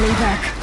turning back.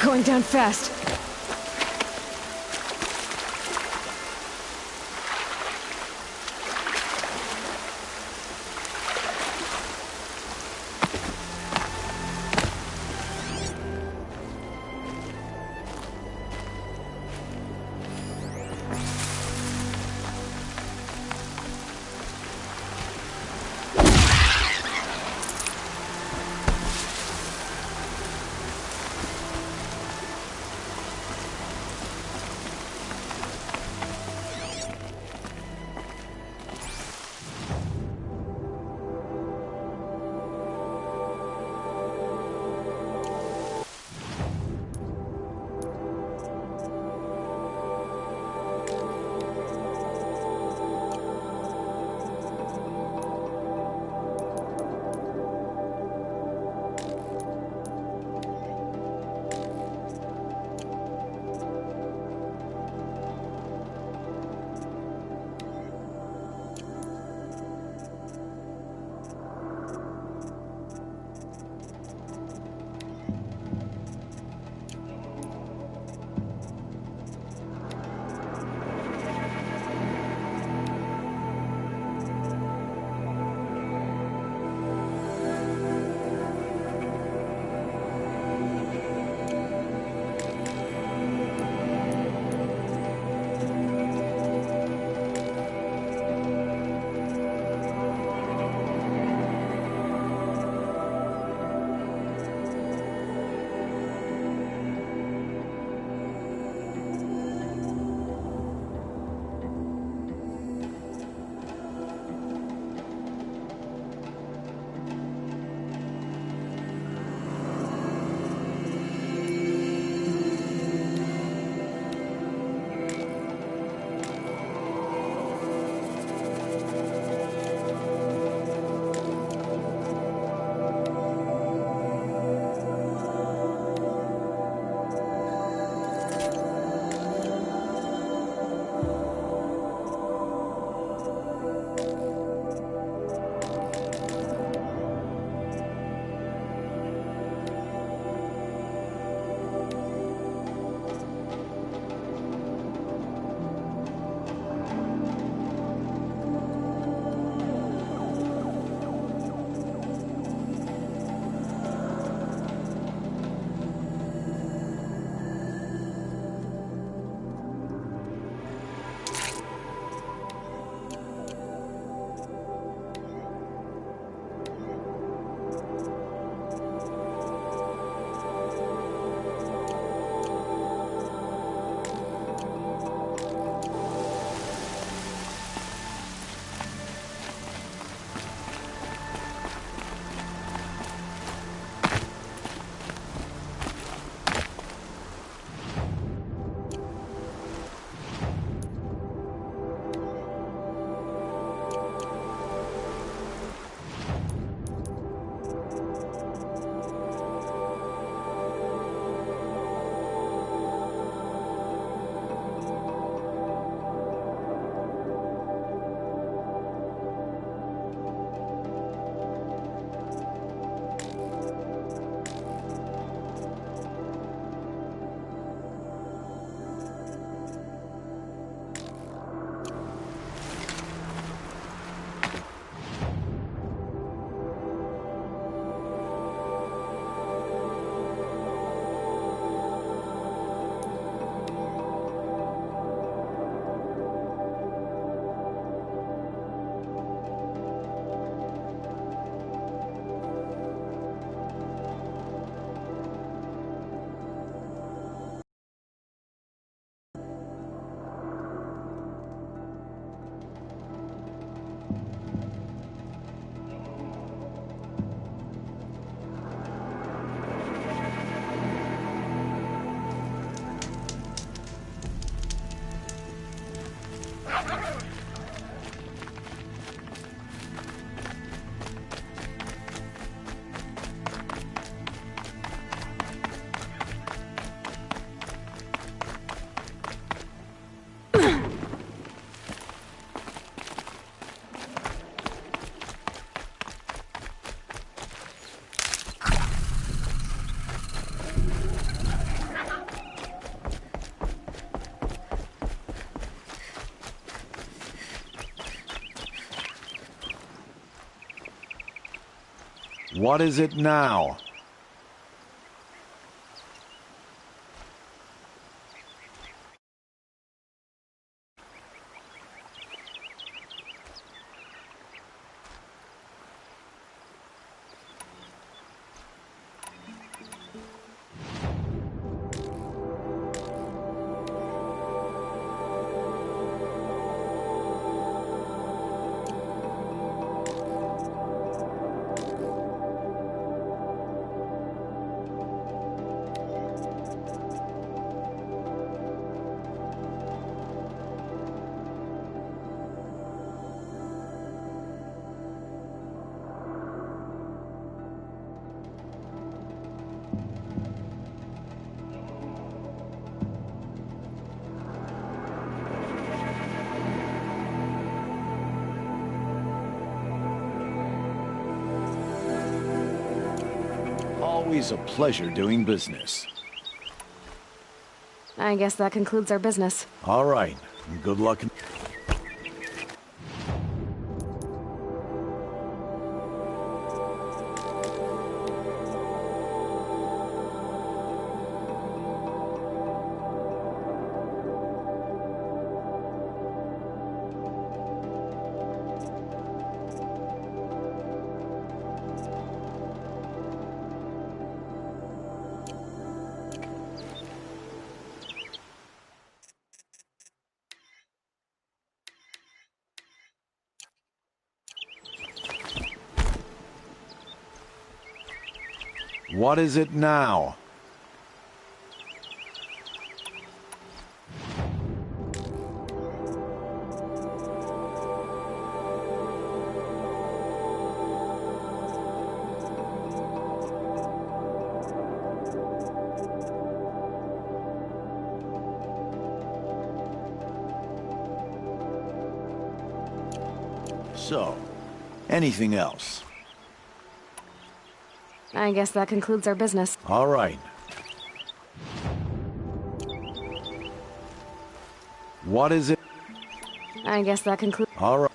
Going down fast. What is it now? Always a pleasure doing business. I guess that concludes our business. All right. Good luck. What is it now? So, anything else? I guess that concludes our business. All right. What is it? I guess that concludes... All right.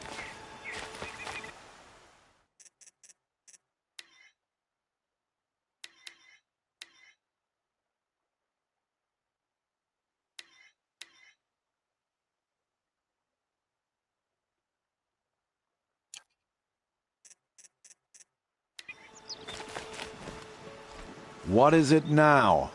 What is it now?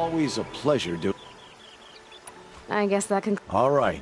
Always a pleasure to... I guess that concludes. All right.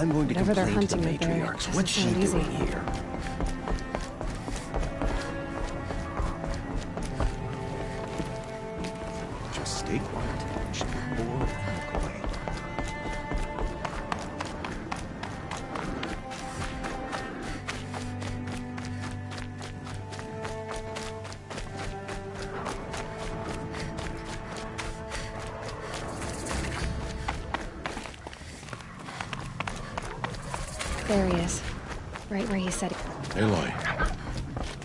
I'm going to Whatever they're complain to the hunting with there matriarchs. doesn't What's she sound easy. doing here? Just stay quiet. She'll be bored and look away. There he is. Right where he said he... Aloy,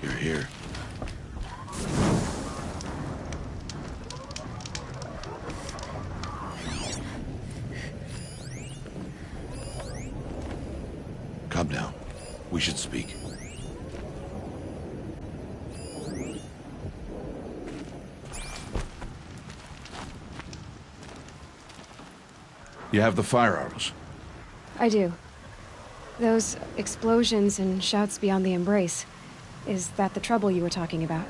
you're here. Come now. We should speak. You have the fire arrows. I do. Those explosions and shouts beyond the embrace. Is that the trouble you were talking about?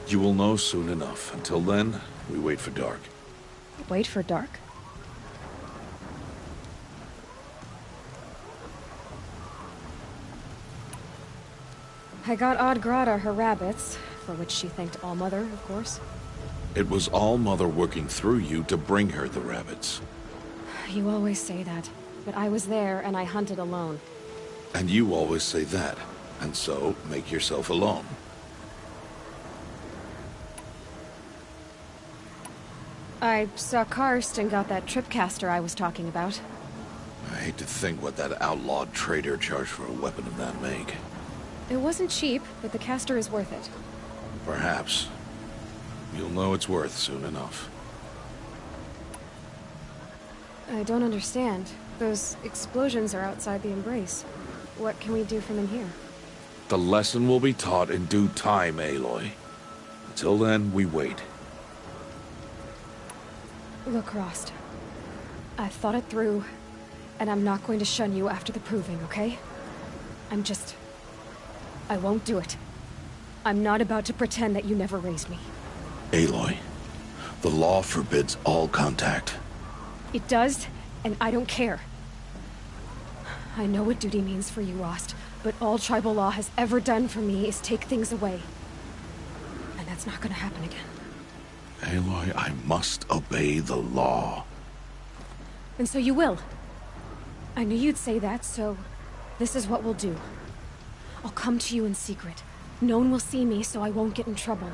You will know soon enough. Until then, we wait for dark. Wait for dark? I got Odd Grata her rabbits, for which she thanked All-Mother, of course. It was All-Mother working through you to bring her the rabbits. You always say that, but I was there and I hunted alone. And you always say that, and so make yourself alone. I saw Karst and got that tripcaster I was talking about. I hate to think what that outlawed trader charged for a weapon of that make. It wasn't cheap, but the caster is worth it. Perhaps. You'll know it's worth soon enough. I don't understand. Those explosions are outside the embrace. What can we do from in here? The lesson will be taught in due time, Aloy. Until then, we wait. Look, Rost. I've thought it through, and I'm not going to shun you after the proving, okay? I won't do it. I'm not about to pretend that you never raised me. Aloy, the law forbids all contact. It does, and I don't care. I know what duty means for you, Rost, but all tribal law has ever done for me is take things away. And that's not gonna happen again. Aloy, I must obey the law. And so you will. I knew you'd say that, so this is what we'll do. I'll come to you in secret. No one will see me, so I won't get in trouble.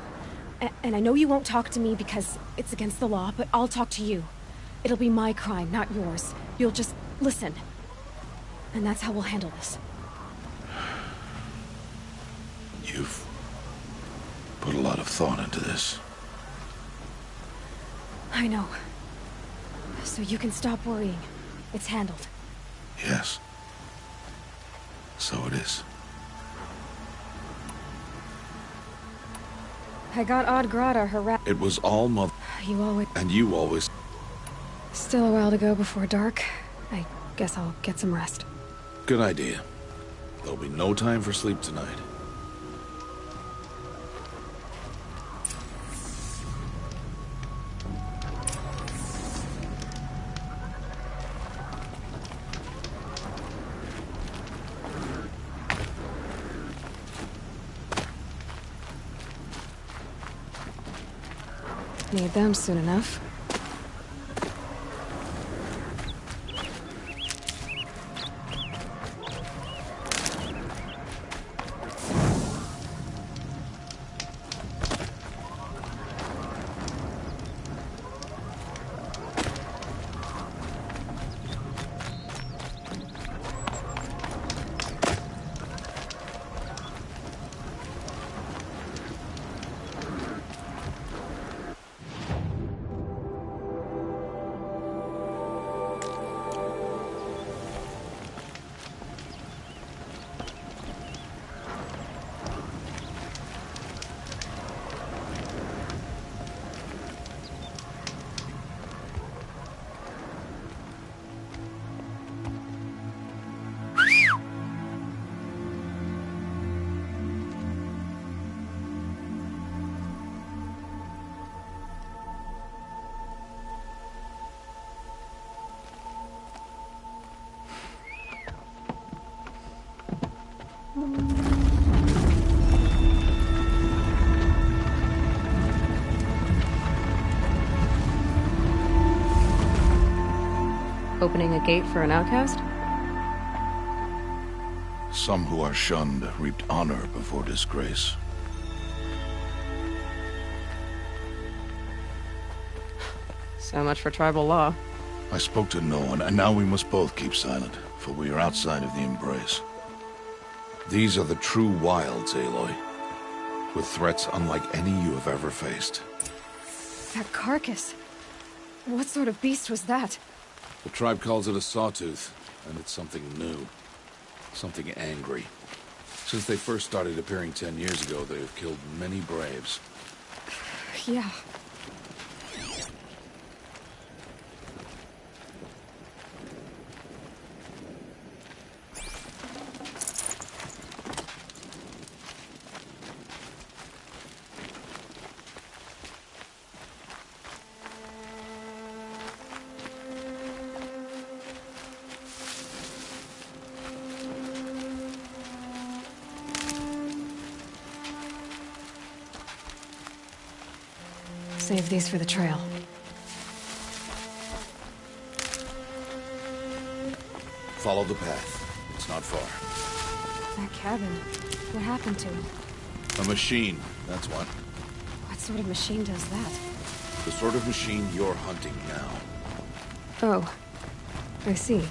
And I know you won't talk to me because it's against the law, but I'll talk to you. It'll be my crime, not yours. You'll just listen. And that's how we'll handle this. You've put a lot of thought into this. I know. So you can stop worrying. It's handled. Yes. So it is. I got Odd Grata her It was all Mother. You always... And you always... Still a while to go before dark. I guess I'll get some rest. Good idea. There'll be no time for sleep tonight. Need them soon enough. Opening a gate for an outcast? Some who are shunned reaped honor before disgrace. So much for tribal law. I spoke to no one, and now we must both keep silent, for we are outside of the embrace. These are the true wilds, Aloy. With threats unlike any you have ever faced. That carcass. What sort of beast was that? The tribe calls it a sawtooth, and it's something new. Something angry. Since they first started appearing 10 years ago, they have killed many braves. Yeah. Save these for the trail. Follow the path. It's not far. That cabin. What happened to it? A machine, that's what. What sort of machine does that? The sort of machine you're hunting now. Oh. I see.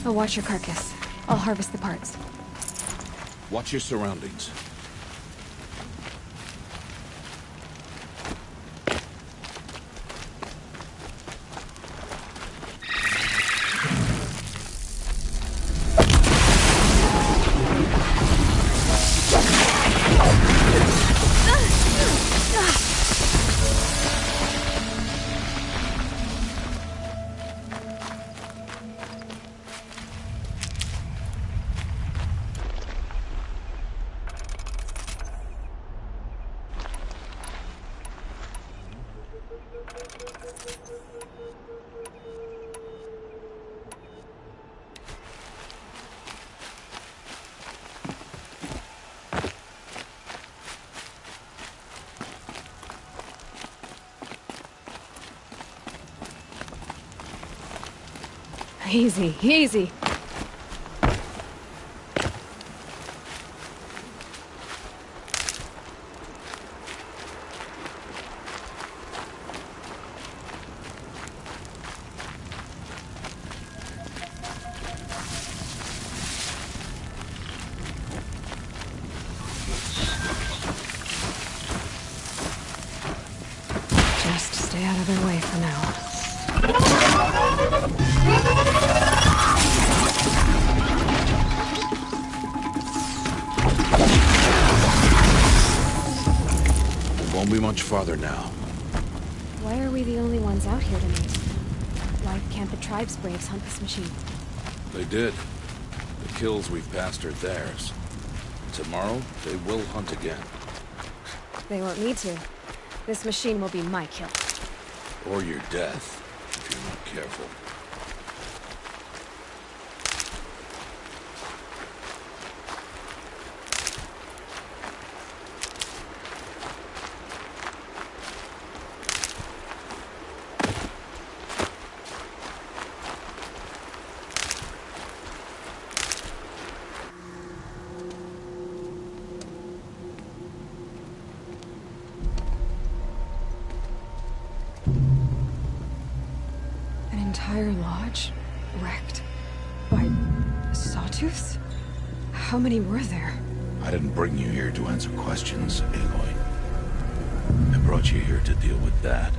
I'll watch your carcass. I'll harvest the parts. Watch your surroundings. Easy, easy. Just stay out of their way for now. Won't be much farther now. Why are we the only ones out here tonight? Why can't the tribe's braves hunt this machine? They did. The kills we've passed are theirs. Tomorrow, they will hunt again. They won't need to. This machine will be my kill. Or your death, if you're not careful. Entire lodge wrecked by sawtooths? How many were there? I didn't bring you here to answer questions, Aloy. I brought you here to deal with that.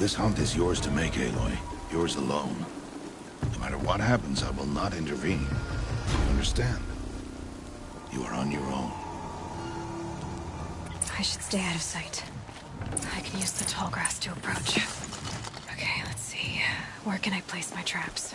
This hunt is yours to make, Aloy. Yours alone. No matter what happens, I will not intervene. You understand? You are on your own. I should stay out of sight. I can use the tall grass to approach. Okay, let's see. Where can I place my traps?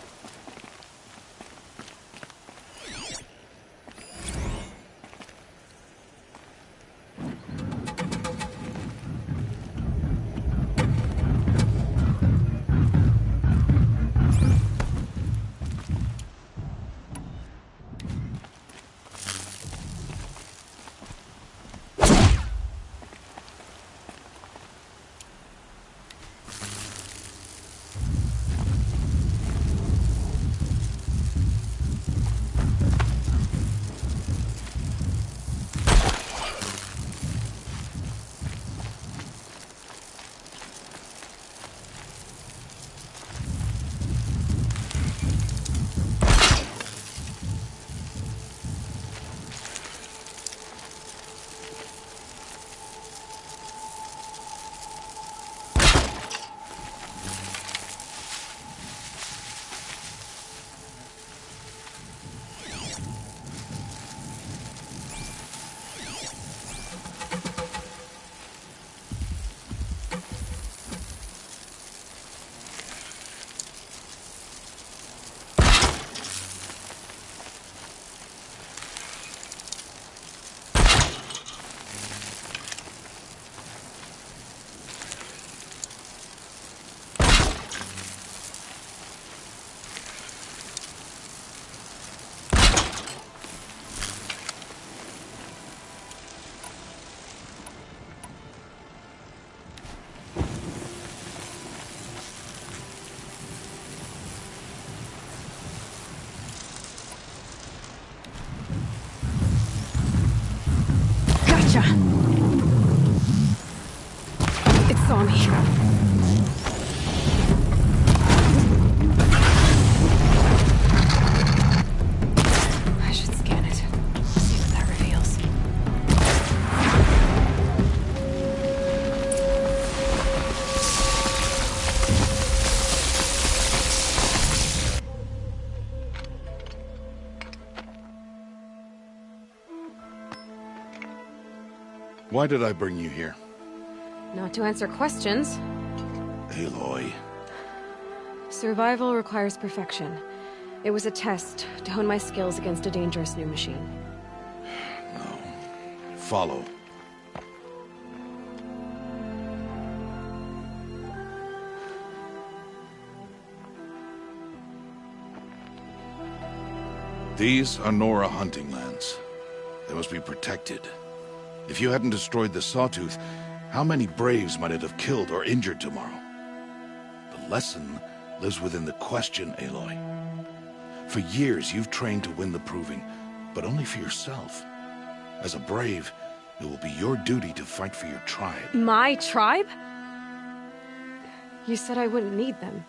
It saw me. I should scan it. See what that reveals. Why did I bring you here? Not to answer questions. Aloy. Survival requires perfection. It was a test to hone my skills against a dangerous new machine. No. Follow. These are Nora hunting lands. They must be protected. If you hadn't destroyed the Sawtooth, how many Braves might it have killed or injured tomorrow? The lesson lives within the question, Aloy. For years, you've trained to win the Proving, but only for yourself. As a Brave, it will be your duty to fight for your tribe. My tribe? You said I wouldn't need them.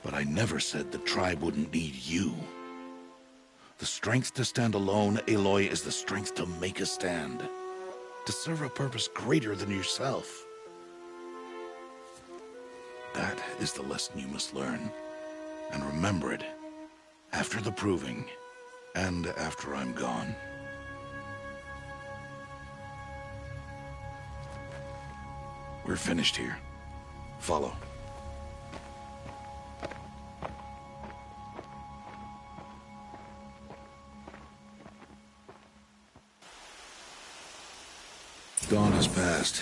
But I never said the tribe wouldn't need you. The strength to stand alone, Aloy, is the strength to make a stand. To serve a purpose greater than yourself. That is the lesson you must learn. And remember it. After the Proving. And after I'm gone. We're finished here. Follow. Dawn has passed.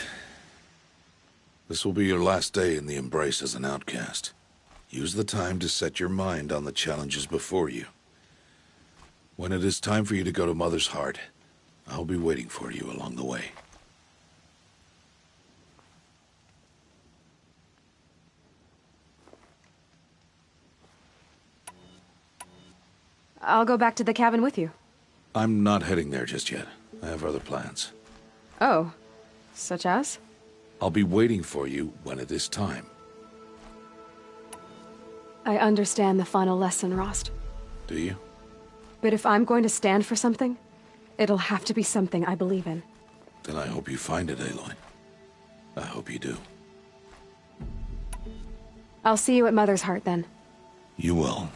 This will be your last day in the Embrace as an outcast. Use the time to set your mind on the challenges before you. When it is time for you to go to Mother's Heart, I'll be waiting for you along the way. I'll go back to the cabin with you. I'm not heading there just yet. I have other plans. Oh, such as? I'll be waiting for you when it is time. I understand the final lesson, Rost. Do you? But if I'm going to stand for something, it'll have to be something I believe in. Then I hope you find it, Aloy. I hope you do. I'll see you at Mother's Heart then. You will.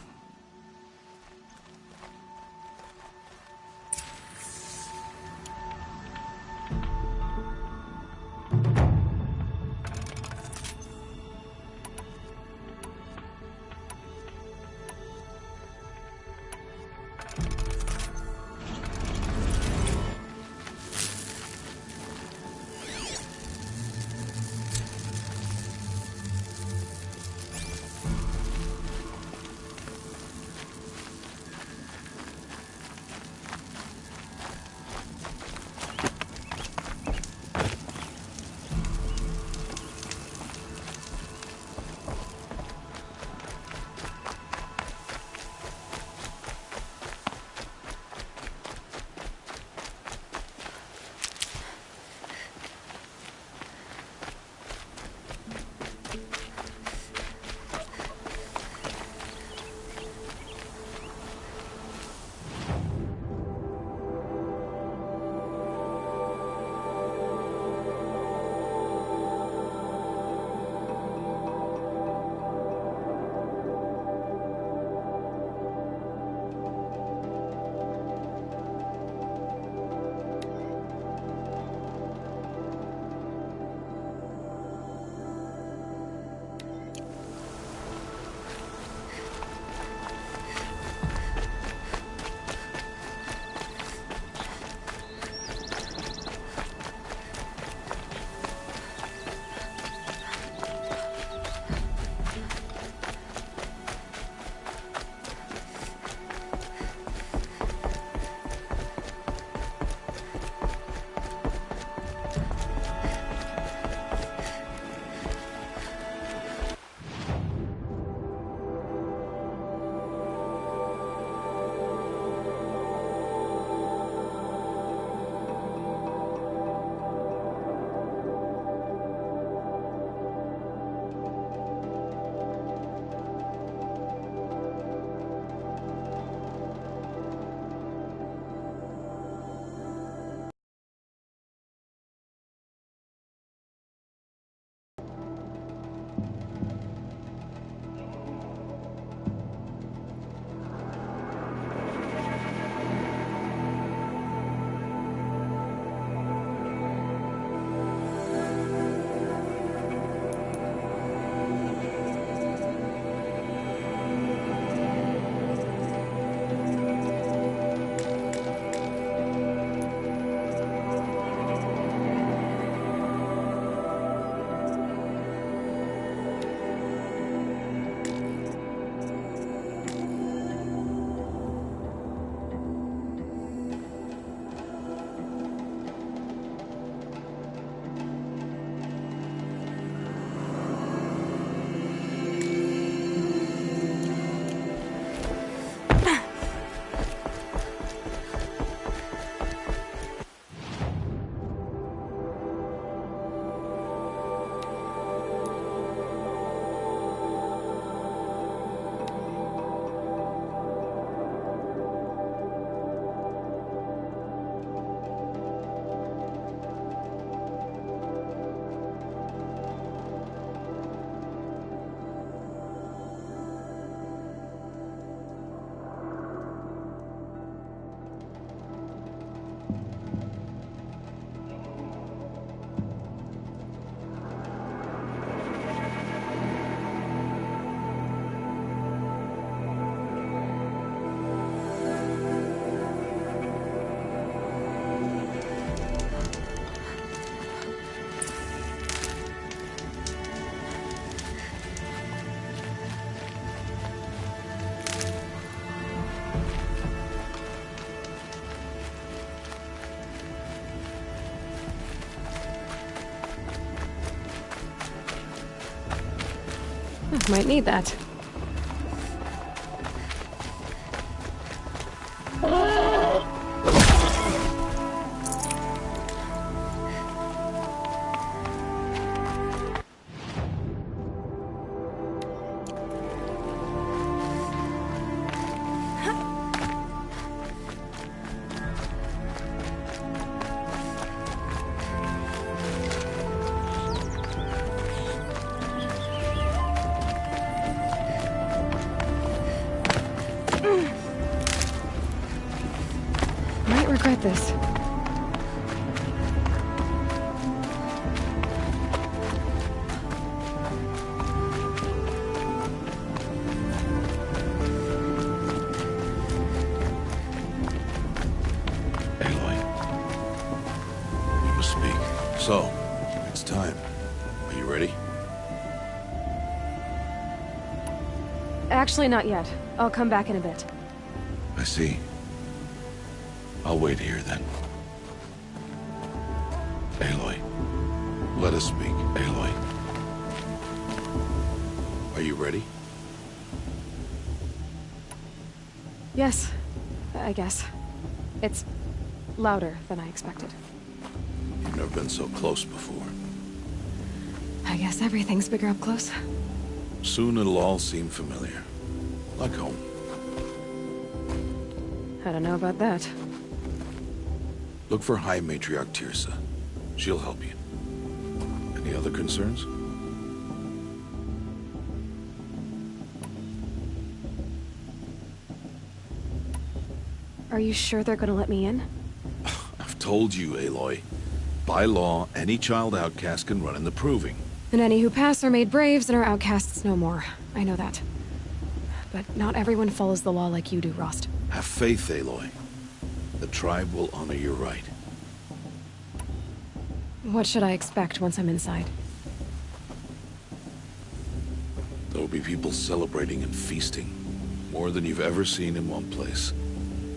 Might need that. regret this. Aloy. We must speak. So, it's time. Are you ready? Actually, not yet. I'll come back in a bit. I see. I'll wait here then. Aloy. Let us speak, Aloy. Are you ready? Yes, I guess. It's louder than I expected. You've never been so close before. I guess everything's bigger up close. Soon it'll all seem familiar. Like home. I don't know about that. Look for High Matriarch Tirsa. She'll help you. Any other concerns? Are you sure they're gonna let me in? I've told you, Aloy. By law, any child outcast can run in the Proving. And any who pass are made braves and are outcasts no more. I know that. But not everyone follows the law like you do, Rost. Have faith, Aloy. The tribe will honor your right. What should I expect once I'm inside? There will be people celebrating and feasting. More than you've ever seen in one place.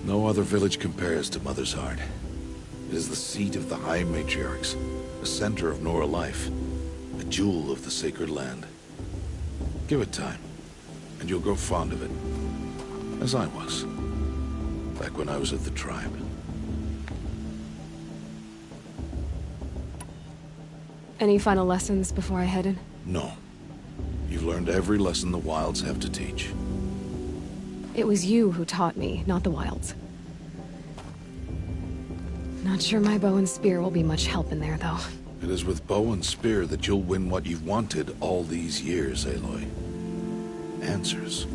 No other village compares to Mother's Heart. It is the seat of the High Matriarchs, the center of Nora life, a jewel of the sacred land. Give it time, and you'll grow fond of it. As I was, back when I was at the tribe. Any final lessons before I head in? No. You've learned every lesson the Wilds have to teach. It was you who taught me, not the Wilds. Not sure my bow and spear will be much help in there, though. It is with bow and spear that you'll win what you've wanted all these years, Aloy. Answers.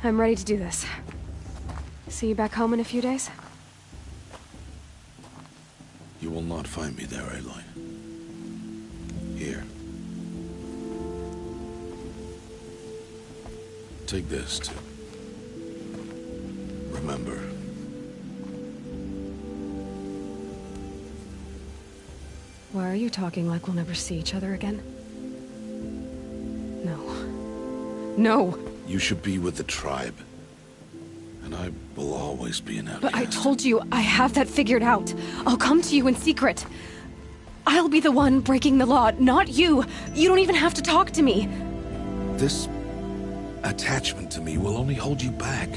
I'm ready to do this. See you back home in a few days? You will not find me there, Aloy. Here. Take this, too. Remember. Why are you talking like we'll never see each other again? No. No! You should be with the tribe. And I will always be an outcast. But I told you, I have that figured out. I'll come to you in secret. I'll be the one breaking the law, not you. You don't even have to talk to me. This attachment to me will only hold you back.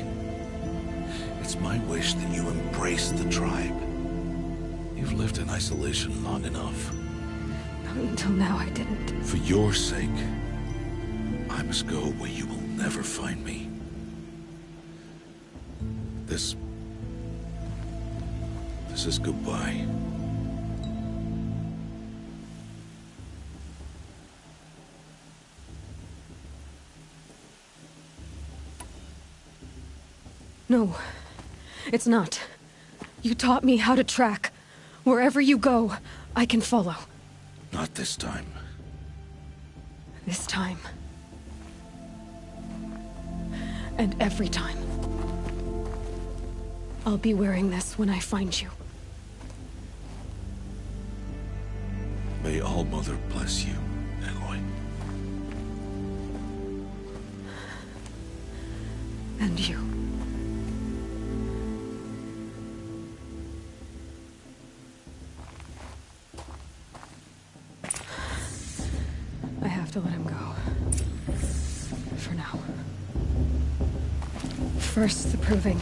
It's my wish that you embrace the tribe. You've lived in isolation long enough. Until now, I didn't. For your sake, I must go where you will never find me. This is goodbye. No, it's not. You taught me how to track. Wherever you go, I can follow. Not this time. This time. And every time. I'll be wearing this when I find you. May All-Mother bless you, Aloy. And you. I have to let him go. For now. First, the proving.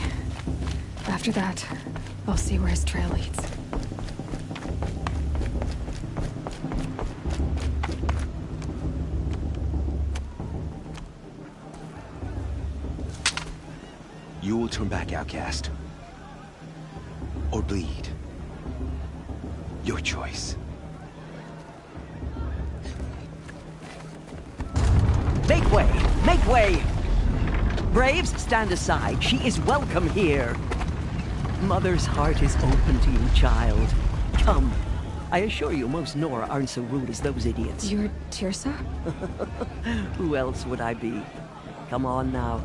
After that, I'll see where his trail leads. You will turn back, outcast. Or bleed. Your choice. Make way! Make way! Braves, stand aside. She is welcome here. Mother's heart is open to you, child. Come. I assure you, most Nora aren't so rude as those idiots. You're Tirsa? Who else would I be? Come on now.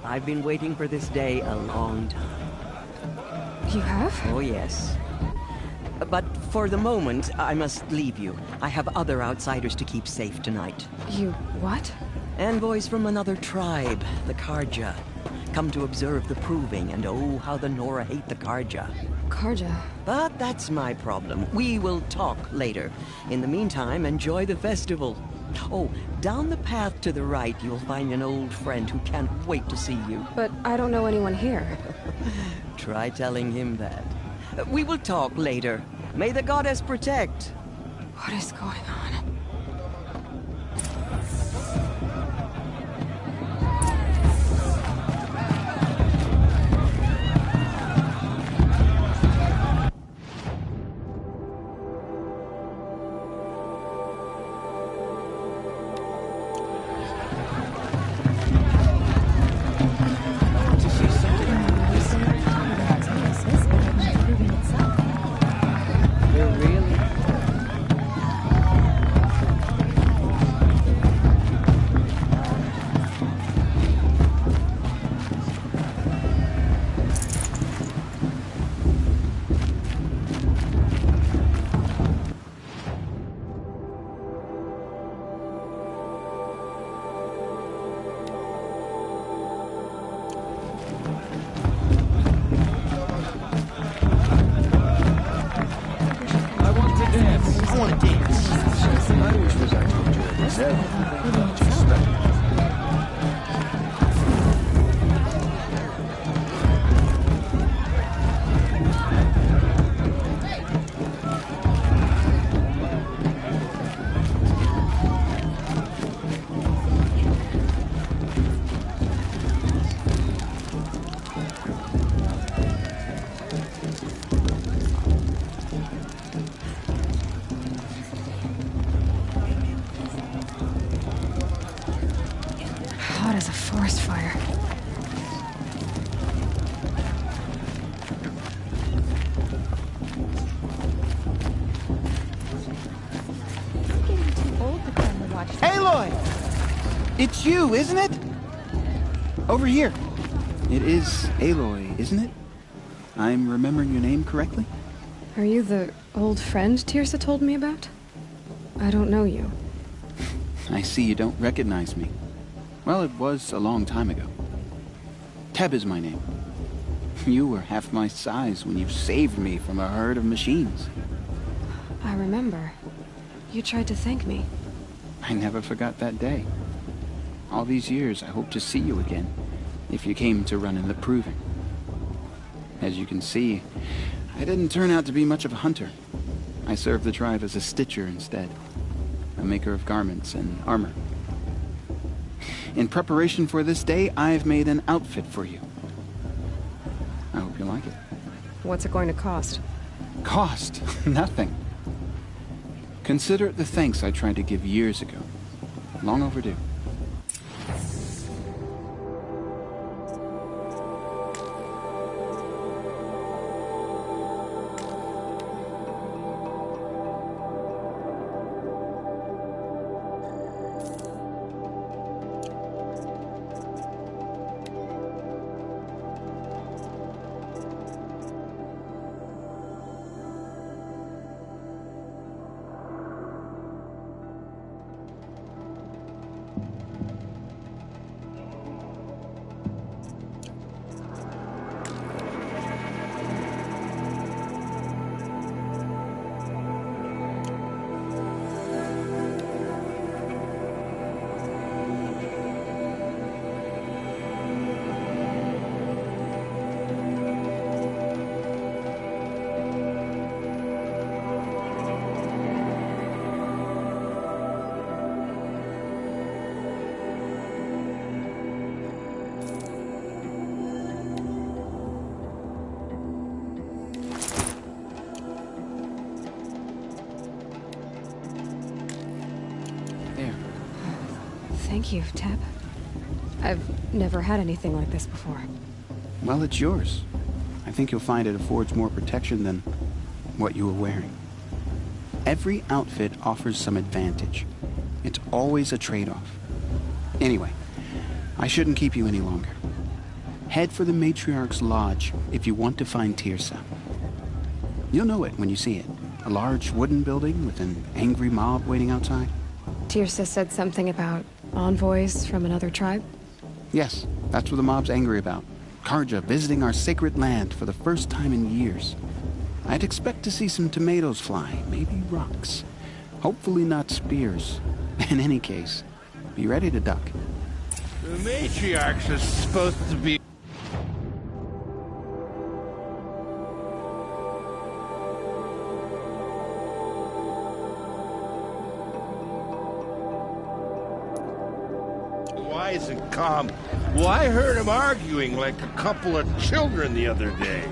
I've been waiting for this day a long time. You have? Oh, yes. But for the moment, I must leave you. I have other outsiders to keep safe tonight. You what? Envoys from another tribe, the Karja. Come to observe the proving, and oh, how the Nora hate the Karja. Karja? But that's my problem. We will talk later. In the meantime, enjoy the festival. Oh, down the path to the right, you'll find an old friend who can't wait to see you. But I don't know anyone here. Try telling him that. We will talk later. May the goddess protect. What is going on? Hot as a forest fire. Aloy! It's you, isn't it? Over here. It is Aloy, isn't it? I'm remembering your name correctly? Are you the old friend Tirsa told me about? I don't know you. I see you don't recognize me. Well, it was a long time ago. Teb is my name. You were half my size when you saved me from a herd of machines. I remember. You tried to thank me. I never forgot that day. All these years, I hope to see you again, if you came to run in the proving. As you can see, I didn't turn out to be much of a hunter. I served the tribe as a stitcher instead, a maker of garments and armor. In preparation for this day, I've made an outfit for you. I hope you like it. What's it going to cost? Cost? Nothing. Consider it the thanks I tried to give years ago. Long overdue. Thank you, Teb. I've never had anything like this before. Well, it's yours. I think you'll find it affords more protection than what you were wearing. Every outfit offers some advantage. It's always a trade-off. Anyway, I shouldn't keep you any longer. Head for the Matriarch's Lodge if you want to find Tirsa. You'll know it when you see it. A large wooden building with an angry mob waiting outside. Tirsa said something about envoys from another tribe? Yes, that's what the mob's angry about. Karja visiting our sacred land for the first time in years. I'd expect to see some tomatoes fly, maybe rocks. Hopefully not spears. In any case, be ready to duck. The matriarchs are supposed to be... wise and calm. Well, I heard him arguing like a couple of children the other day.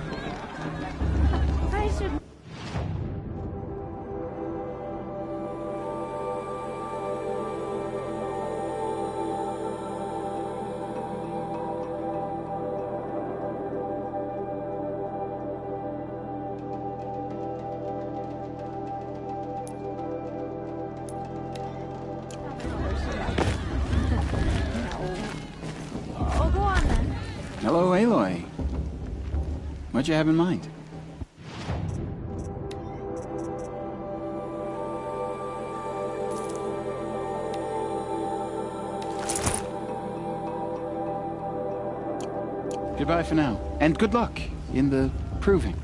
Hello, Aloy. What'd you have in mind? Goodbye for now, and good luck in the proving.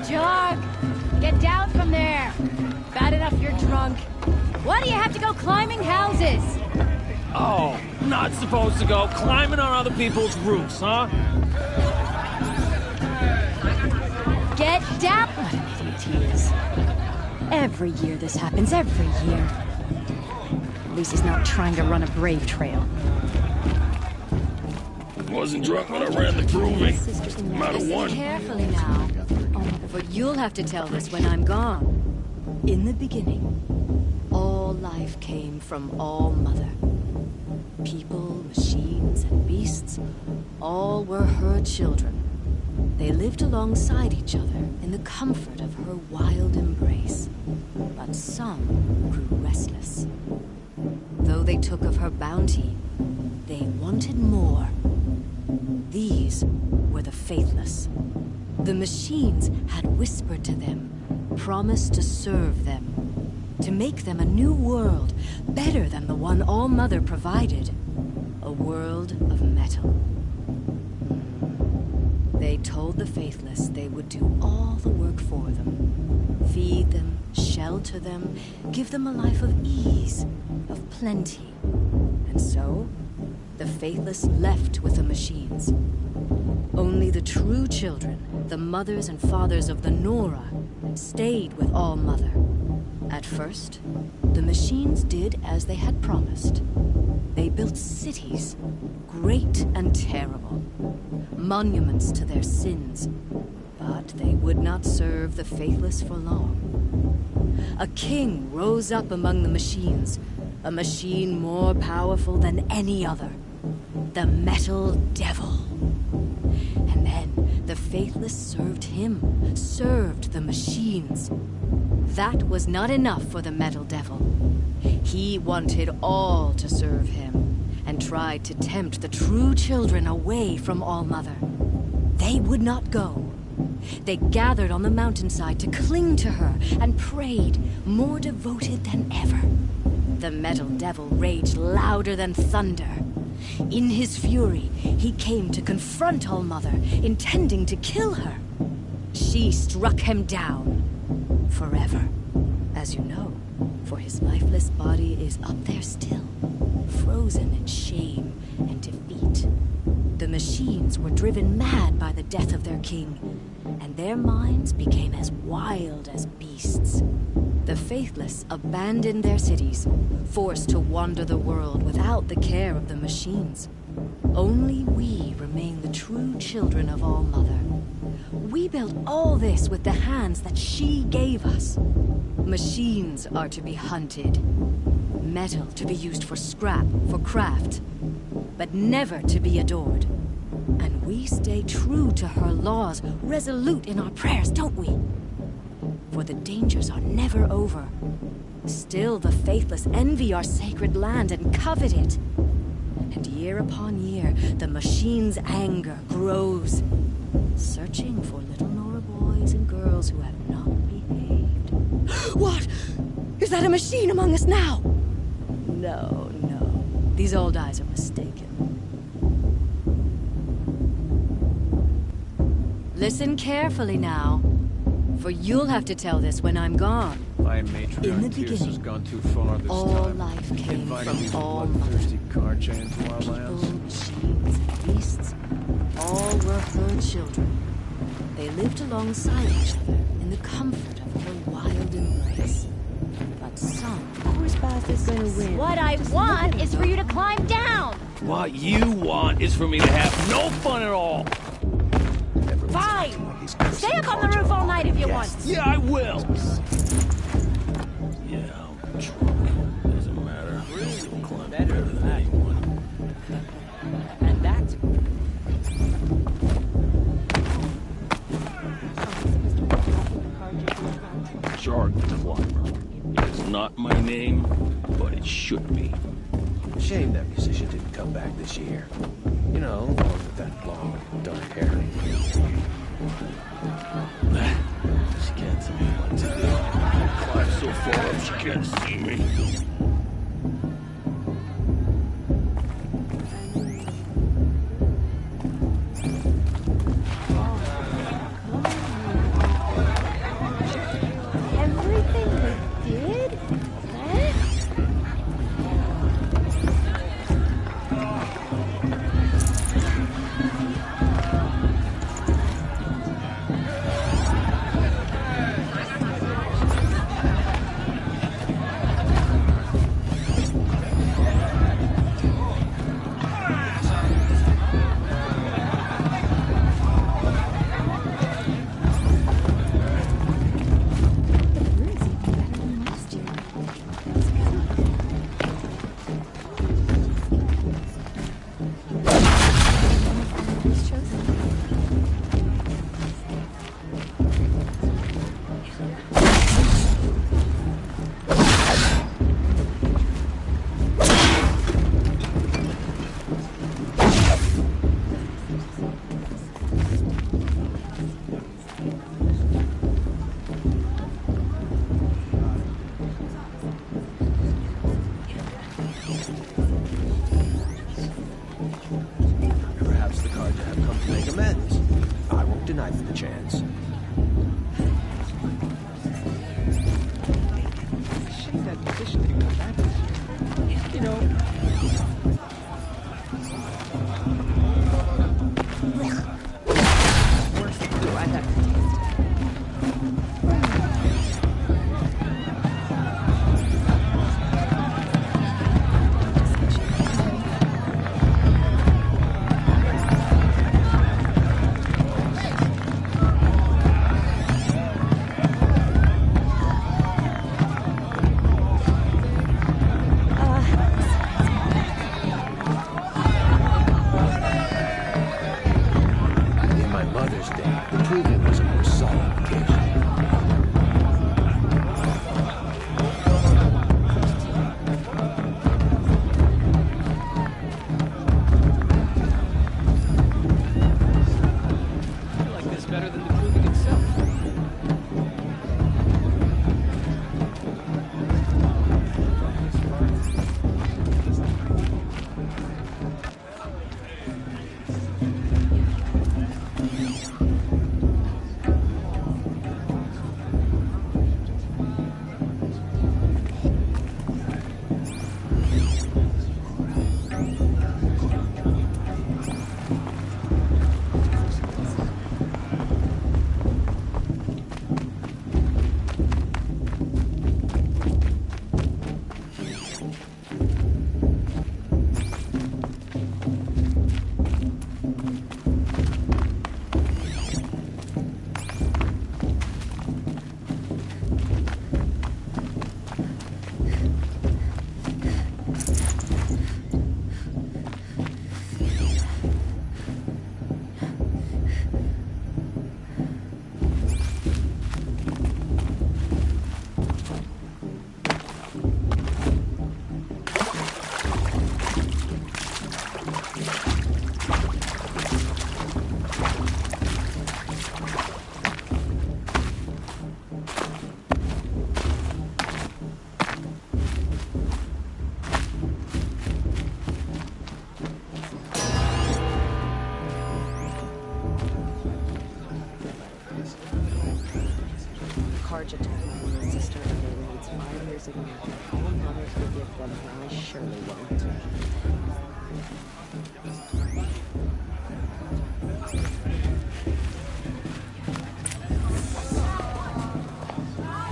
Jog! Get down from there! Bad enough you're drunk. Why do you have to go climbing houses? Oh, not supposed to go climbing on other people's roofs, huh? Get down! What an idiot he is. Every year this happens, every year. At least he's not trying to run a brave trail. Wasn't drunk when I ran the proving. Not a one. Carefully now. Oh, but you'll have to tell this when I'm gone. In the beginning, all life came from All Mother. People, machines, and beasts, all were her children. They lived alongside each other in the comfort of her wild embrace. But some grew restless. Though they took of her bounty, they wanted more. These were the faithless. The machines had whispered to them, promised to serve them, to make them a new world, better than the one All Mother provided. A world of metal. They told the faithless they would do all the work for them. Feed them, shelter them, give them a life of ease, of plenty. And so, the faithless left with the machines. Only the true children, the mothers and fathers of the Nora, stayed with All Mother. At first, the machines did as they had promised. They built cities, great and terrible, monuments to their sins, but they would not serve the faithless for long. A king rose up among the machines, a machine more powerful than any other, the Metal Devil. And then the faithless served him, served the machines. That was not enough for the Metal Devil. He wanted all to serve him, and tried to tempt the true children away from All Mother. They would not go. They gathered on the mountainside to cling to her and prayed, more devoted than ever. The Metal Devil raged louder than thunder. In his fury, he came to confront All Mother, intending to kill her. She struck him down. Forever, as you know, for his lifeless body is up there still, frozen in shame and defeat. The machines were driven mad by the death of their king, and their minds became as wild as beasts. The faithless abandoned their cities, forced to wander the world without the care of the machines. Only we remain the true children of All Mother. We built all this with the hands that she gave us. Machines are to be hunted. Metal to be used for scrap, for craft. But never to be adored. And we stay true to her laws, resolute in our prayers, don't we? For the dangers are never over. Still the faithless envy our sacred land and covet it. And year upon year, the machine's anger grows, searching for little Nora boys and girls who have not behaved. What? Is that a machine among us now? No, no. These old eyes are mistaken. Listen carefully now, for you'll have to tell this when I'm gone. My In the matriarch Tears has beginning, gone too far this all time. life came Inviting these from All bloodthirsty Mother. carja into our People, lands. machines, and beasts, all were her children. They lived alongside each other in the comfort of her wild embrace. But some... Whose path is going to win? What I want is for you to climb down! What you want is for me to have no fun at all. Fine! Stay up on the roof all night if you want. Yeah, I will. Yeah, I'm drunk. Doesn't matter. I'll climb better than anyone. And that's... Shark Climber. It's not my name, but it should be. Shame that musician didn't come back this year. You know, the one with that long, dark hair. She can't tell me what to do. I climb so far up she can't see me. Everything they did? Huh? us. Shame that musician didn't come back this year. You know... Worst thing to do, I'd have to taste it.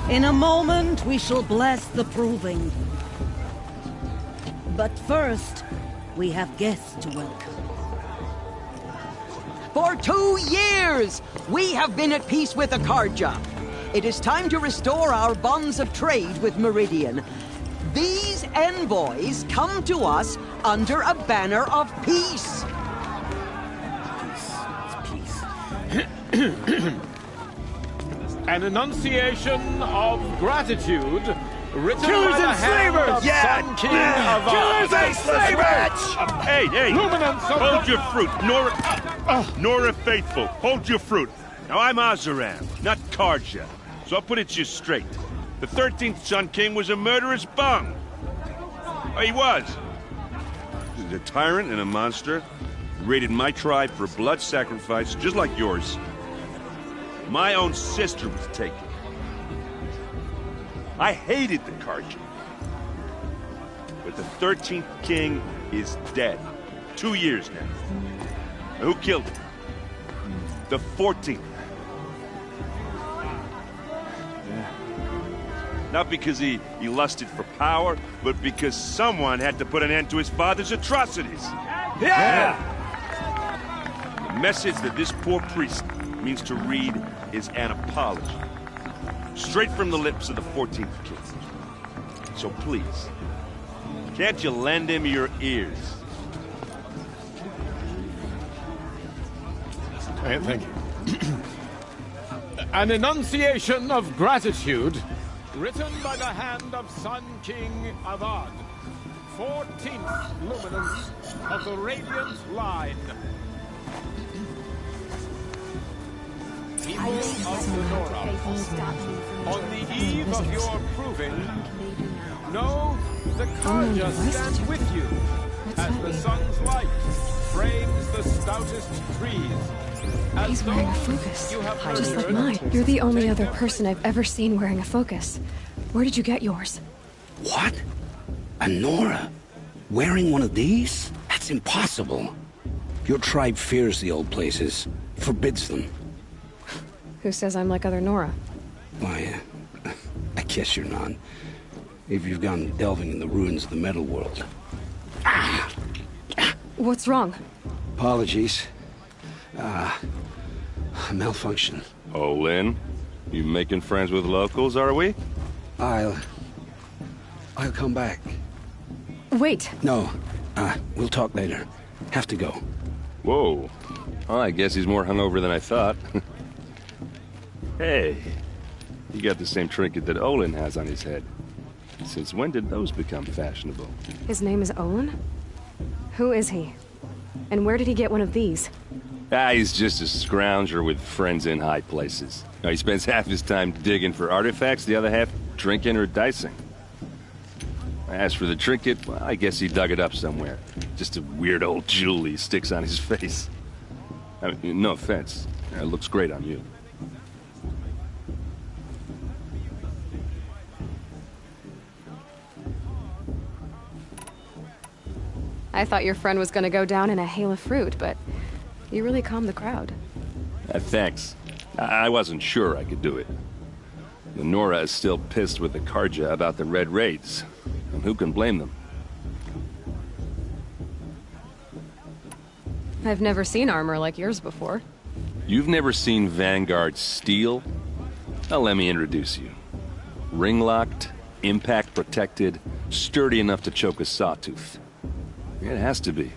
In a moment, we shall bless the proving. But first, we have guests to welcome. For 2 years, we have been at peace with Akarja. It is time to restore our bonds of trade with Meridian. These envoys come to us under a banner of peace. Peace. An enunciation of gratitude written Killers by the and hand slavers! of Sun King of Killers and slavers! Hey, hey! Luminance of Hold your fruit, Nora Faithful. Hold your fruit. Now I'm Azaram, not Karja, so I'll put it just straight. The 13th Sun King was a murderous bum. Oh, he was. He's a tyrant and a monster. He raided my tribe for blood sacrifice, just like yours. My own sister was taken. I hated the Karja. But the 13th king is dead. 2 years now. Now who killed him? The 14th. Not because he lusted for power, but because someone had to put an end to his father's atrocities. Yeah! The message that this poor priest means to read is an apology. Straight from the lips of the 14th king. So please, can't you lend him your ears? Thank you. An enunciation of gratitude written by the hand of Sun King Avad, 14th luminance of the Radiant Line. People of Lenora, on the eve of your proving, know the Karja stands with you as the sun's light frames the stoutest trees He's wearing a focus, just like mine. You're the only other person I've ever seen wearing a focus. Where did you get yours? What? A Nora? Wearing one of these? That's impossible. Your tribe fears the old places, forbids them. Who says I'm like other Nora? Why, I guess you're not. If you've gone delving in the ruins of the metal world. What's wrong? Apologies. Malfunction. Oh, Lynn? You making friends with locals, are we? I'll come back. Wait. No. We'll talk later. Have to go. Whoa. Oh, I guess he's more hungover than I thought. Hey. You got the same trinket that Olin has on his head. Since when did those become fashionable? His name is Olin? Who is he? And where did he get one of these? He's just a scrounger with friends in high places. Now, he spends half his time digging for artifacts, the other half drinking or dicing. As for the trinket, well, I guess he dug it up somewhere. Just a weird old jewel he sticks on his face. I mean, no offense. It looks great on you. I thought your friend was gonna go down in a hail of fruit, but you really calmed the crowd. Thanks. I wasn't sure I could do it. The Nora is still pissed with the Karja about the Red Raids. And who can blame them? I've never seen armor like yours before. You've never seen Vanguard steel? Well, let me introduce you. Ring-locked, impact-protected, sturdy enough to choke a sawtooth. It has to be.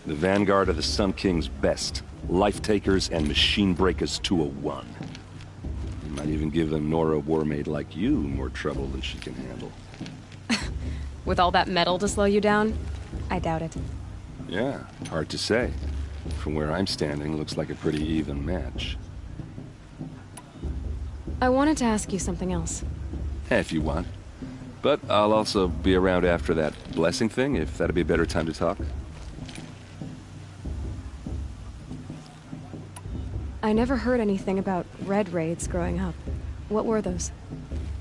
The Vanguard of the Sun King's best. Life-takers and machine breakers to a one. You might even give a Nora warmaid like you more trouble than she can handle. With all that metal to slow you down? I doubt it. Yeah, hard to say. From where I'm standing, looks like a pretty even match. I wanted to ask you something else. If you want. But I'll also be around after that blessing thing, if that'd be a better time to talk. I never heard anything about Red Raids growing up. What were those?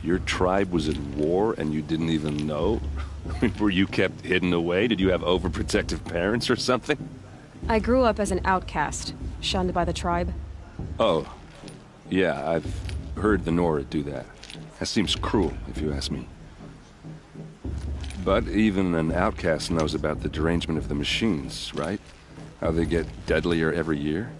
Your tribe was at war and you didn't even know? Were you kept hidden away? Did you have overprotective parents or something? I grew up as an outcast, shunned by the tribe. Oh. Yeah, I've heard the Nora do that. That seems cruel, if you ask me. But even an outcast knows about the derangement of the machines, right? How they get deadlier every year?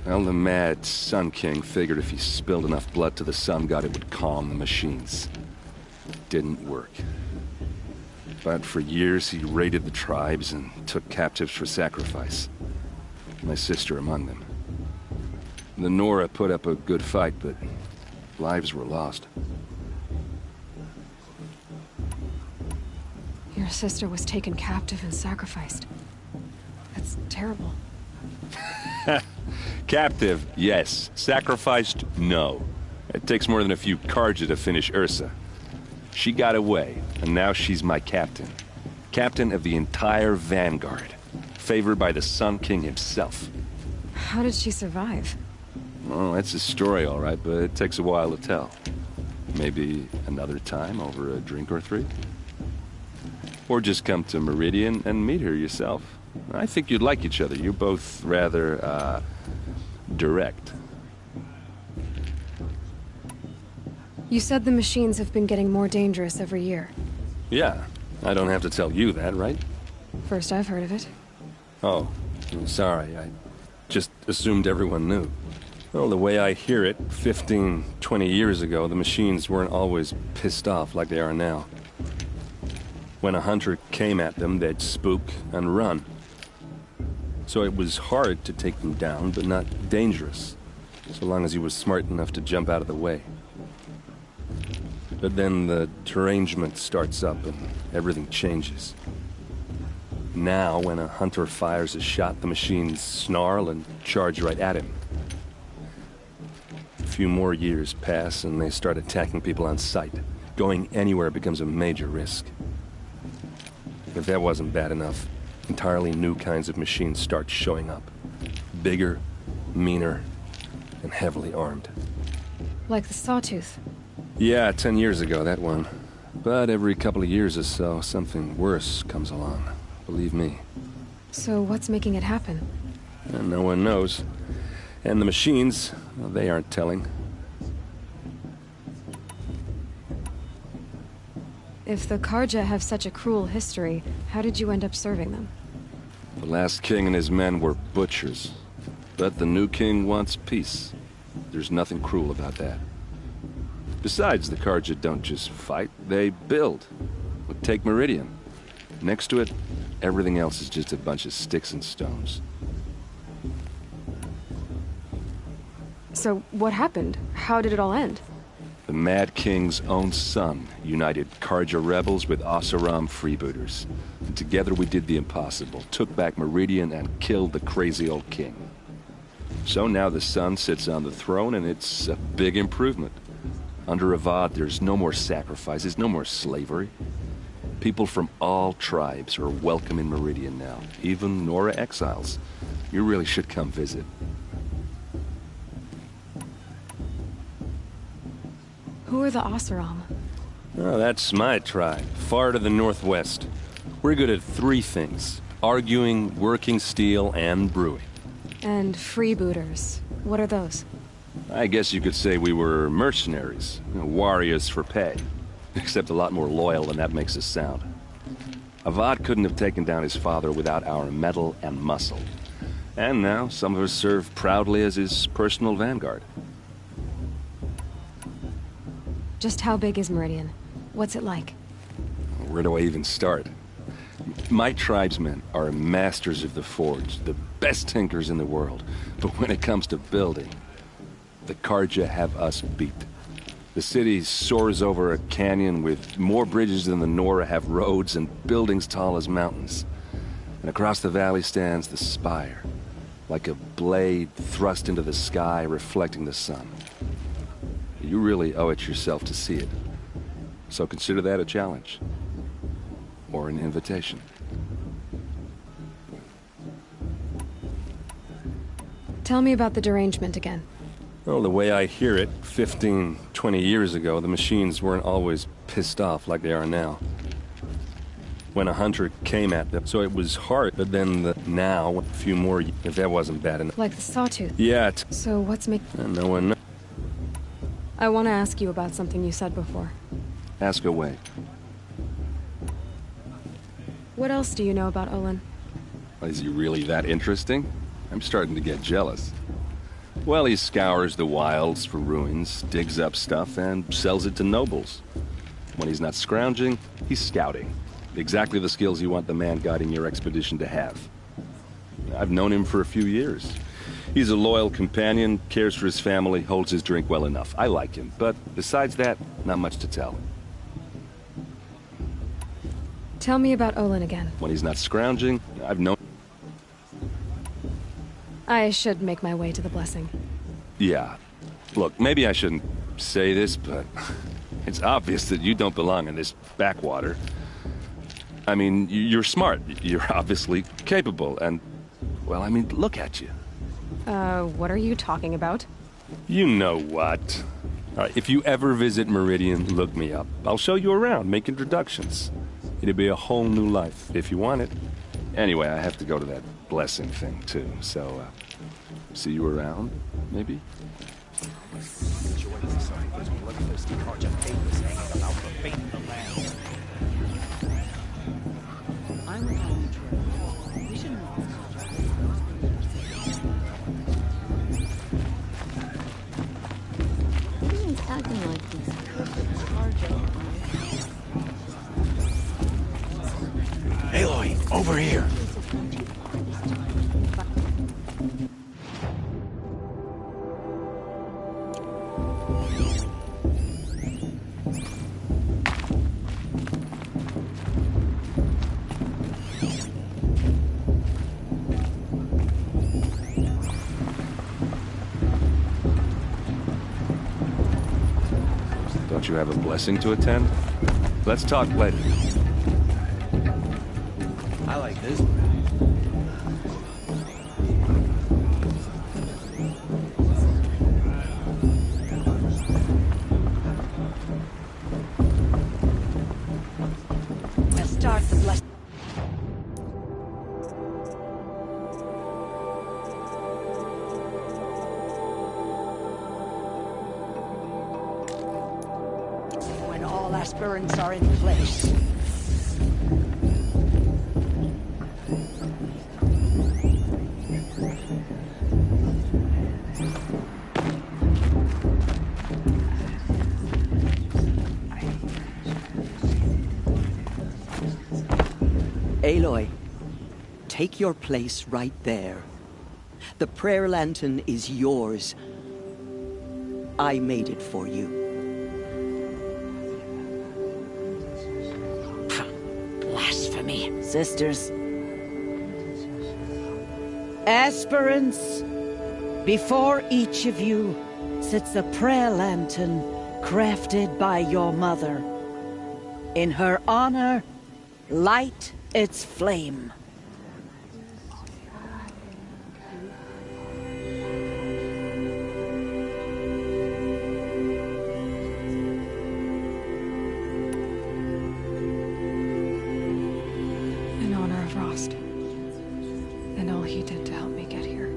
Well, the mad Sun King figured if he spilled enough blood to the Sun God, it would calm the machines. Didn't work. But for years, he raided the tribes and took captives for sacrifice. My sister among them. The Nora put up a good fight, but lives were lost. Your sister was taken captive and sacrificed. That's terrible. Captive, yes. Sacrificed, no. It takes more than a few Karja to finish Ursa. She got away, and now she's my captain. Captain of the entire Vanguard. Favored by the Sun King himself. How did she survive? Oh, that's a story, all right, but it takes a while to tell. Maybe another time over a drink or three? Or just come to Meridian and meet her yourself. I think you'd like each other. You're both rather, direct. You said the machines have been getting more dangerous every year. Yeah, I don't have to tell you that, right? First I've heard of it. Oh, I'm sorry. I just assumed everyone knew. Well, the way I hear it, 15, 20 years ago, the machines weren't always pissed off like they are now. When a hunter came at them, they'd spook and run. So it was hard to take them down, but not dangerous, so long as he was smart enough to jump out of the way. But then the derangement starts up and everything changes. Now, when a hunter fires a shot, the machines snarl and charge right at him. A few more years pass and they start attacking people on sight. Going anywhere becomes a major risk. If that wasn't bad enough, entirely new kinds of machines start showing up. Bigger, meaner, and heavily armed. Like the Sawtooth. Yeah, 10 years ago, that one. But every couple of years or so, something worse comes along. Believe me. So what's making it happen? And no one knows. And the machines, well, they aren't telling. If the Karja have such a cruel history, how did you end up serving them? The last king and his men were butchers. But the new king wants peace. There's nothing cruel about that. Besides, the Karja don't just fight, they build. But take Meridian. Next to it, everything else is just a bunch of sticks and stones. So what happened? How did it all end? The Mad King's own son united Karja rebels with Oseram freebooters. And together we did the impossible, took back Meridian and killed the crazy old king. So now the son sits on the throne and it's a big improvement. Under Avad, there's no more sacrifices, no more slavery. People from all tribes are welcome in Meridian now, even Nora exiles. You really should come visit. Who are the Oseram? Oh, that's my tribe, far to the northwest. We're good at 3 things: arguing, working steel, and brewing. And freebooters. What are those? I guess you could say we were mercenaries, warriors for pay. Except a lot more loyal than that makes us sound. Avad couldn't have taken down his father without our metal and muscle. And now some of us serve proudly as his personal vanguard. Just how big is Meridian? What's it like? Where do I even start? My tribesmen are masters of the forge, the best tinkers in the world. But when it comes to building, the Karja have us beat. The city soars over a canyon with more bridges than the Nora have roads and buildings tall as mountains. And across the valley stands the spire, like a blade thrust into the sky reflecting the sun. You really owe it yourself to see it. So consider that a challenge. Or an invitation. Tell me about the derangement again. Well, the way I hear it, 15, 20 years ago, the machines weren't always pissed off like they are now. When a hunter came at them, so it was hard, but then now, a few more, if that wasn't bad enough. Like the Sawtooth? Yeah, So what's making... No one knows. I want to ask you about something you said before. Ask away. What else do you know about Olin? Is he really that interesting? I'm starting to get jealous. Well, he scours the wilds for ruins, digs up stuff, and sells it to nobles. When he's not scrounging, he's scouting. Exactly the skills you want the man guiding your expedition to have. I've known him for a few years. He's a loyal companion, cares for his family, holds his drink well enough. I like him, but besides that, not much to tell. Tell me about Olin again. When he's not scrounging, I've known... I should make my way to the blessing. Yeah. Look, maybe I shouldn't say this, but it's obvious that you don't belong in this backwater. I mean, you're smart. You're obviously capable, and... well, I mean, look at you. What are you talking about? You know what. If you ever visit Meridian, look me up. I'll show you around, make introductions. It'll be a whole new life, if you want it. Anyway, I have to go to that blessing thing, too, so, see you around, maybe? Acting like this. Aloy, over here. Don't you have a blessing to attend? Let's talk later. I like this. aspirants are in place. Aloy, take your place right there. The prayer lantern is yours. I made it for you. Blasphemy. Sisters. Aspirants, before each of you sits a prayer lantern crafted by your mother. In her honor, light its flame. In honor of Rost. And all he did to help me get here.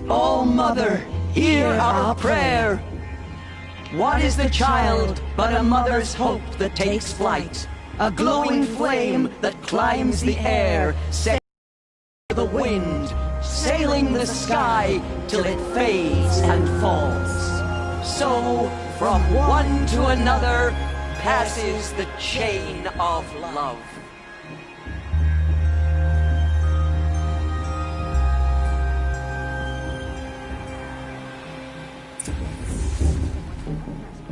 Oh, Mother, hear our prayer! What is the child but a mother's hope that takes flight? A glowing flame that climbs the air, sailing the wind, sailing the sky till it fades and falls. So, from one to another, passes the chain of love.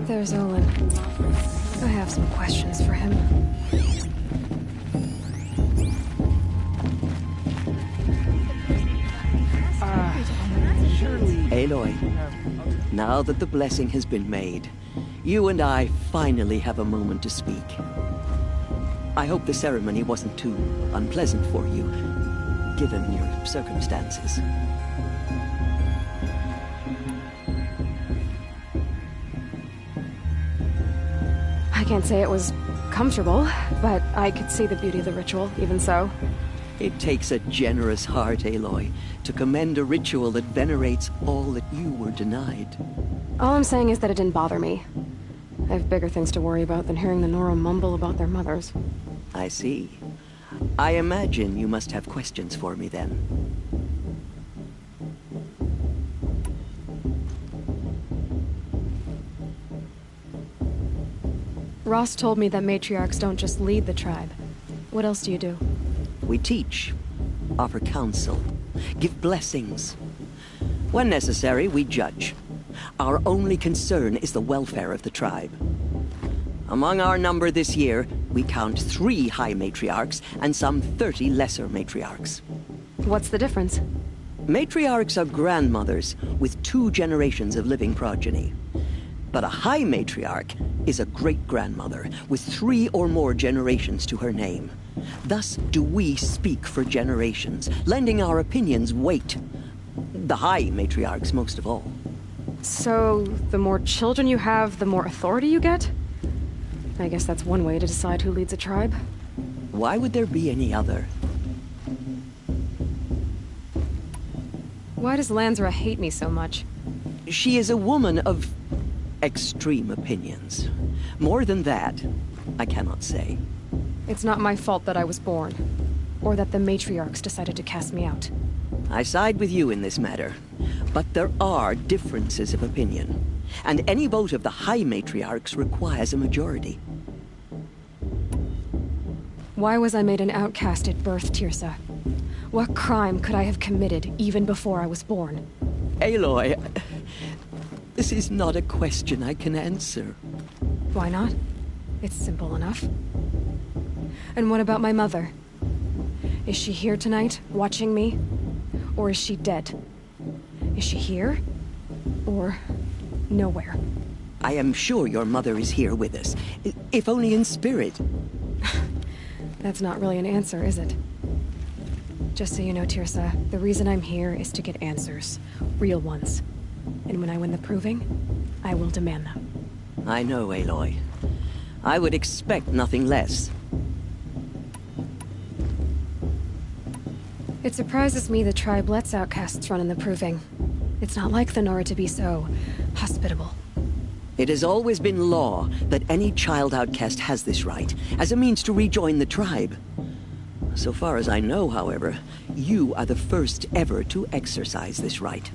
There's Olin. I have some questions for him. Aloy, now that the blessing has been made, you and I finally have a moment to speak. I hope the ceremony wasn't too unpleasant for you, given your circumstances. I can't say it was comfortable, but I could see the beauty of the ritual, even so. It takes a generous heart, Aloy, to commend a ritual that venerates all that you were denied. All I'm saying is that it didn't bother me. I have bigger things to worry about than hearing the Nora mumble about their mothers. I see. I imagine you must have questions for me then. Ross told me that matriarchs don't just lead the tribe. What else do you do? We teach, offer counsel, give blessings. When necessary, we judge. Our only concern is the welfare of the tribe. Among our number this year, we count 3 high matriarchs and some 30 lesser matriarchs. What's the difference? Matriarchs are grandmothers with 2 generations of living progeny. But a high matriarch is a great-grandmother with 3 or more generations to her name. Thus do we speak for generations, lending our opinions weight. The high matriarchs most of all. So, the more children you have, the more authority you get? I guess that's one way to decide who leads a tribe. Why would there be any other? Why does Lansra hate me so much? She is a woman of extreme opinions. More than that, I cannot say. It's not my fault that I was born, or that the matriarchs decided to cast me out. I side with you in this matter, but there are differences of opinion, and any vote of the high matriarchs requires a majority. Why was I made an outcast at birth, Tirsa? What crime could I have committed even before I was born? Aloy, this is not a question I can answer. Why not? It's simple enough. And what about my mother? Is she here tonight, watching me? Or is she dead? Is she here? Or nowhere? I am sure your mother is here with us, if only in spirit. That's not really an answer, is it? Just so you know, Tirsa, the reason I'm here is to get answers. Real ones. And when I win the proving, I will demand them. I know, Aloy. I would expect nothing less. It surprises me the tribe lets outcasts run in the proving. It's not like the Nora to be so hospitable. It has always been law that any child outcast has this right, as a means to rejoin the tribe. So far as I know, however, you are the first ever to exercise this right.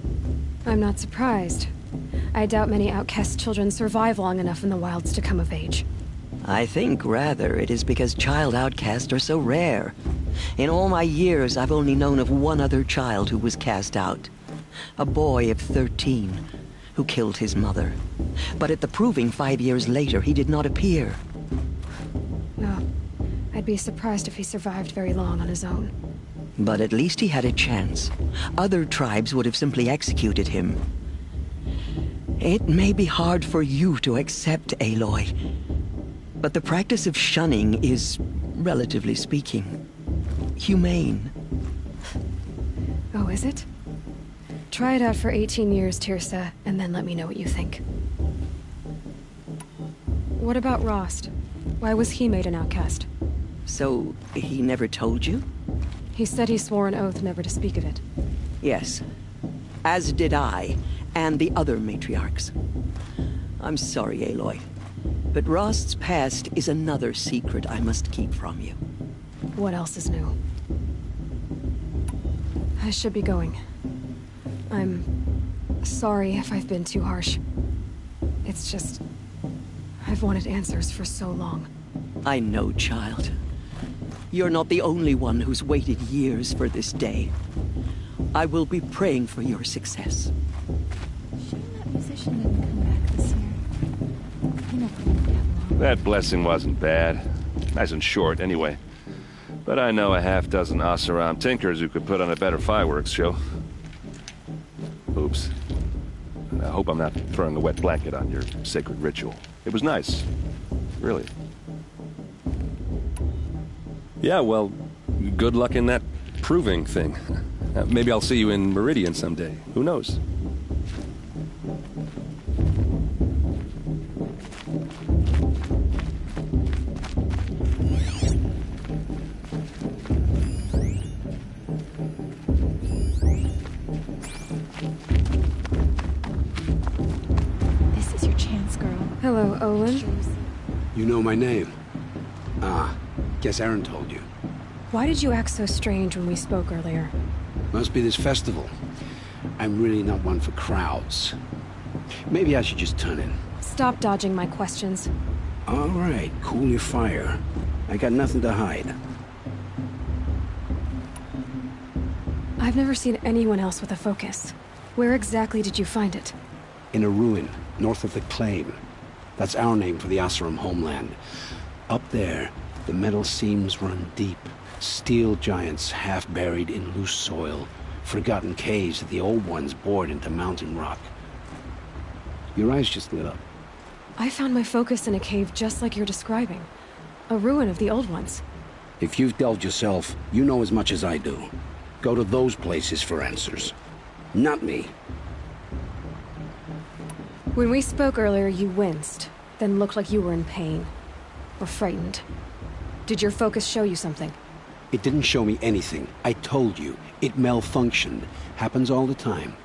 I'm not surprised. I doubt many outcast children survive long enough in the wilds to come of age. I think, rather, it is because child outcasts are so rare. In all my years, I've only known of one other child who was cast out. A boy of 13, who killed his mother. But at the proving 5 years later, he did not appear. No. I'd be surprised if he survived very long on his own. But at least he had a chance. Other tribes would have simply executed him. It may be hard for you to accept, Aloy, but the practice of shunning is, relatively speaking, humane. Oh, is it? Try it out for 18 years, Tirsa, and then let me know what you think. What about Rost? Why was he made an outcast? So, he never told you? He said he swore an oath never to speak of it. Yes. As did I, and the other matriarchs. I'm sorry, Aloy, but Rost's past is another secret I must keep from you. What else is new? I should be going. I'm sorry if I've been too harsh. It's just... I've wanted answers for so long. I know, child. You're not the only one who's waited years for this day. I will be praying for your success. That musician didn't come back this year. He never went that long. That blessing wasn't bad. Nice and short, anyway. But I know a half-dozen Oseram tinkers who could put on a better fireworks show. Oops. I hope I'm not throwing a wet blanket on your sacred ritual. It was nice. Really. Yeah, well, good luck in that proving thing. Maybe I'll see you in Meridian someday. Who knows? This is your chance, girl. Hello, Olin. You know my name? Ah, guess Aaron told you. Why did you act so strange when we spoke earlier? Must be this festival. I'm really not one for crowds. Maybe I should just turn in. Stop dodging my questions. All right, cool your fire. I got nothing to hide. I've never seen anyone else with a focus. Where exactly did you find it? In a ruin, north of the Claim. That's our name for the Oseram homeland. Up there, the metal seams run deep. Steel giants half buried in loose soil. Forgotten caves that the old ones bored into mountain rock. Your eyes just lit up. I found my focus in a cave just like you're describing. A ruin of the old ones. If you've delved yourself, you know as much as I do. Go to those places for answers. Not me. When we spoke earlier, you winced, then looked like you were in pain. Or frightened. Did your focus show you something? It didn't show me anything. I told you. It malfunctioned. Happens all the time.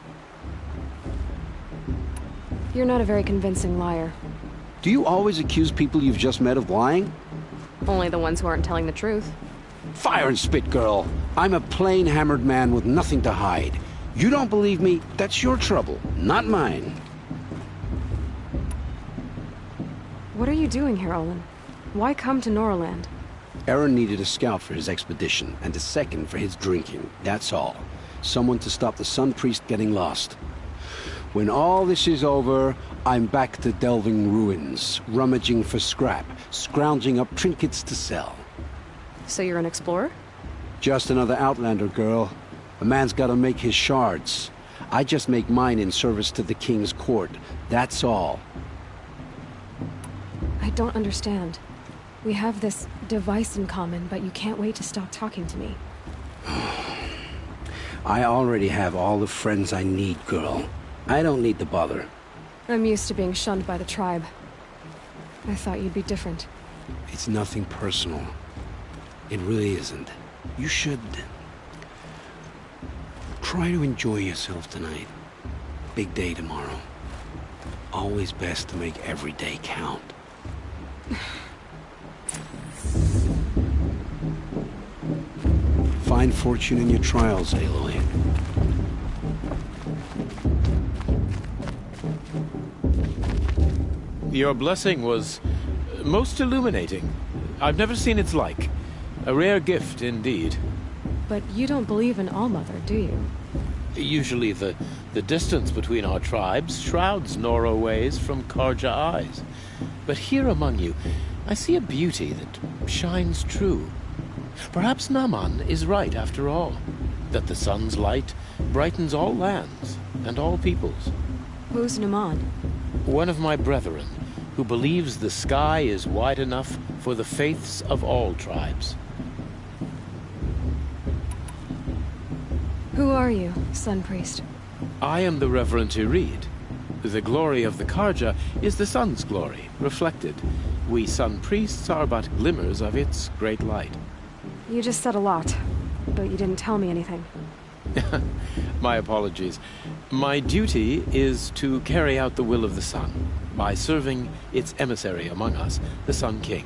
You're not a very convincing liar. Do you always accuse people you've just met of lying? Only the ones who aren't telling the truth. Fire and spit, girl. I'm a plain hammered man with nothing to hide. You don't believe me, that's your trouble, not mine. What are you doing here, Olin? Why come to Noraland? Aaron needed a scout for his expedition, and a second for his drinking, that's all. Someone to stop the Sun Priest getting lost. When all this is over, I'm back to delving ruins, rummaging for scrap, scrounging up trinkets to sell. So you're an explorer? Just another Outlander, girl. A man's gotta make his shards. I just make mine in service to the King's court, that's all. I don't understand. We have this device in common, but you can't wait to stop talking to me. I already have all the friends I need, girl. I don't need the bother. I'm used to being shunned by the tribe. I thought you'd be different. It's nothing personal. It really isn't. You should... try to enjoy yourself tonight. Big day tomorrow. always best to make every day count. Find fortune in your trials, Aloy. Your blessing was most illuminating. I've never seen its like. A rare gift indeed. But you don't believe in All-Mother, do you? Usually the distance between our tribes shrouds Nora ways from Karja eyes. But here among you, I see a beauty that shines true. Perhaps Naman is right after all, that the sun's light brightens all lands and all peoples. Who's Naman? One of my brethren, who believes the sky is wide enough for the faiths of all tribes. Who are you, Sun Priest? I am the Reverend Irid. The glory of the Karja is the sun's glory, reflected. We Sun Priests are but glimmers of its great light. You just said a lot, but you didn't tell me anything. My apologies. My duty is to carry out the will of the sun, by serving its emissary among us, the Sun King.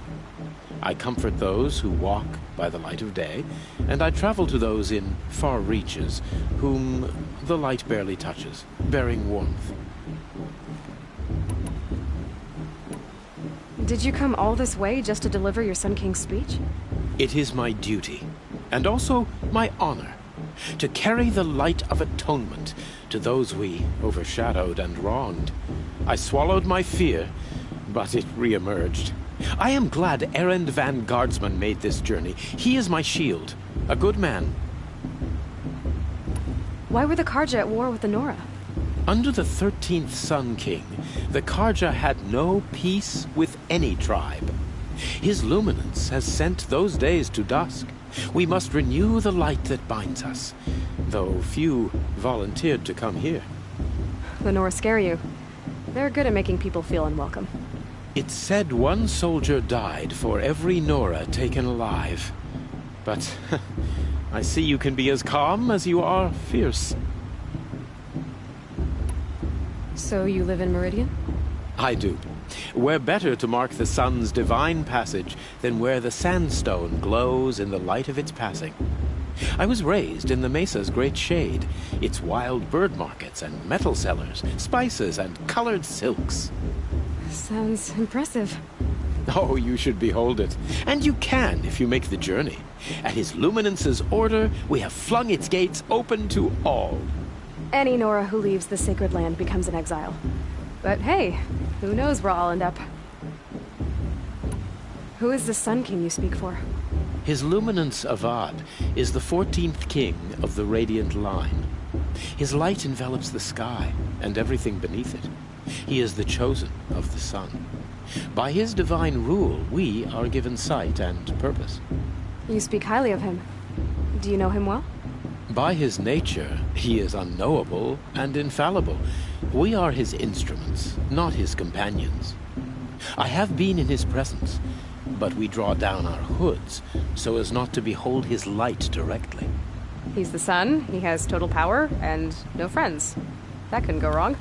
I comfort those who walk by the light of day, and I travel to those in far reaches, whom the light barely touches, bearing warmth. Did you come all this way just to deliver your Sun King's speech? It is my duty, and also my honor, to carry the light of atonement to those we overshadowed and wronged. I swallowed my fear, but it re-emerged. I am glad Erend van Guardsman made this journey. He is my shield, a good man. Why were the Karja at war with the Nora? Under the 13th Sun King, the Karja had no peace with any tribe. His luminance has sent those days to dusk. We must renew the light that binds us, though few volunteered to come here. The Nora scare you. They're good at making people feel unwelcome. It's said one soldier died for every Nora taken alive. But I see you can be as calm as you are fierce. So you live in Meridian? I do. Where better to mark the sun's divine passage than where the sandstone glows in the light of its passing. I was raised in the Mesa's great shade, its wild bird markets and metal cellars, spices and colored silks. Sounds impressive. Oh, you should behold it. And you can if you make the journey. At his luminance's order, we have flung its gates open to all. Any Nora who leaves the sacred land becomes an exile. But hey, who knows where I'll end up. Who is the Sun King you speak for? His luminance Avad is the 14th king of the Radiant Line. His light envelops the sky and everything beneath it. He is the chosen of the sun. By his divine rule, we are given sight and purpose. You speak highly of him. Do you know him well? By his nature, he is unknowable and infallible. We are his instruments, not his companions. I have been in his presence, but we draw down our hoods so as not to behold his light directly. He's the sun, he has total power, and no friends. That couldn't go wrong.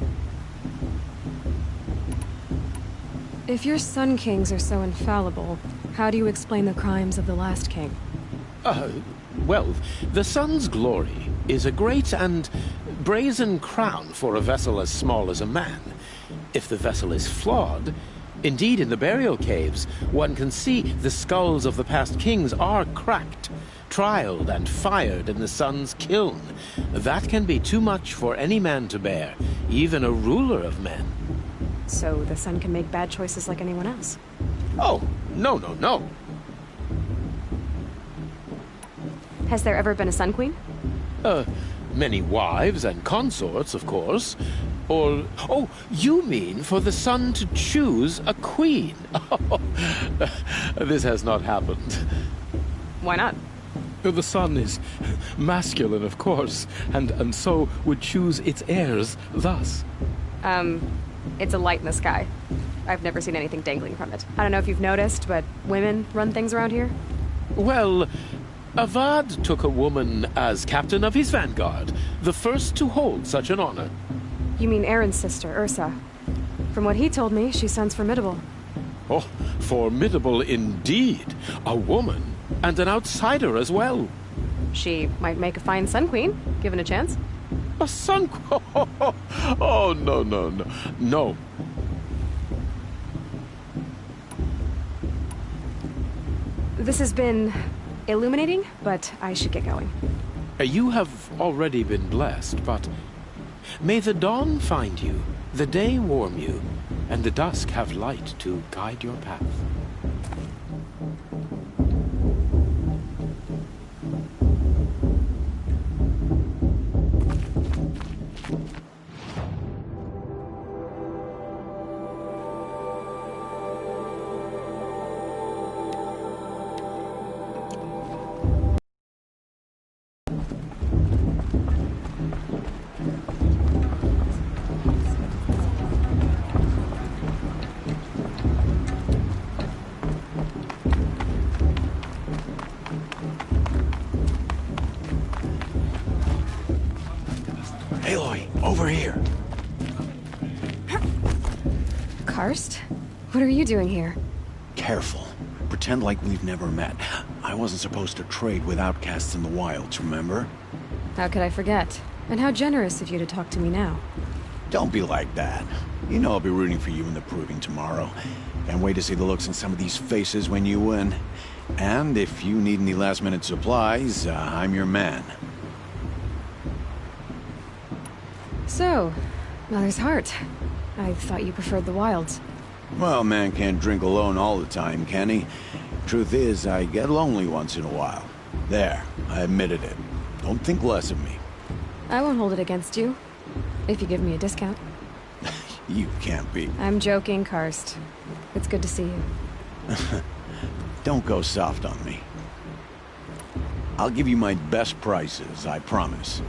If your Sun Kings are so infallible, how do you explain the crimes of the last king? Well, the sun's glory is a great and brazen crown for a vessel as small as a man. If the vessel is flawed, indeed in the burial caves, one can see the skulls of the past kings are cracked, trialed and fired in the sun's kiln. That can be too much for any man to bear, even a ruler of men. So the sun can make bad choices like anyone else? Oh, no. Has there ever been a Sun Queen? Many wives and consorts, of course. Or, oh, you mean for the sun to choose a queen? This has not happened. Why not? The sun is masculine, of course, and so would choose its heirs thus. It's a light in the sky. I've never seen anything dangling from it. I don't know if you've noticed, but women run things around here. Well, Avad took a woman as captain of his vanguard, the first to hold such an honor. You mean Aaron's sister, Ursa? From what he told me, she sounds formidable. Oh, formidable indeed. A woman, and an outsider as well. She might make a fine Sun Queen, given a chance. A Sun Queen? Oh, no, no, no. No. This has been illuminating, but I should get going. You have already been blessed, but may the dawn find you, the day warm you, and the dusk have light to guide your path. Aloy, over here. Karst? What are you doing here? Careful. Pretend like we've never met. I wasn't supposed to trade with outcasts in the wilds, remember? How could I forget? And how generous of you to talk to me now. Don't be like that. You know I'll be rooting for you in the proving tomorrow. Can't wait to see the looks on some of these faces when you win. And if you need any last-minute supplies, I'm your man. So, Mother's Heart. I thought you preferred the wilds. Well, man can't drink alone all the time, can he? Truth is, I get lonely once in a while. There, I admitted it. Don't think less of me. I won't hold it against you, if you give me a discount. You can't be. I'm joking, Karst. It's good to see you. Don't go soft on me. I'll give you my best prices, I promise.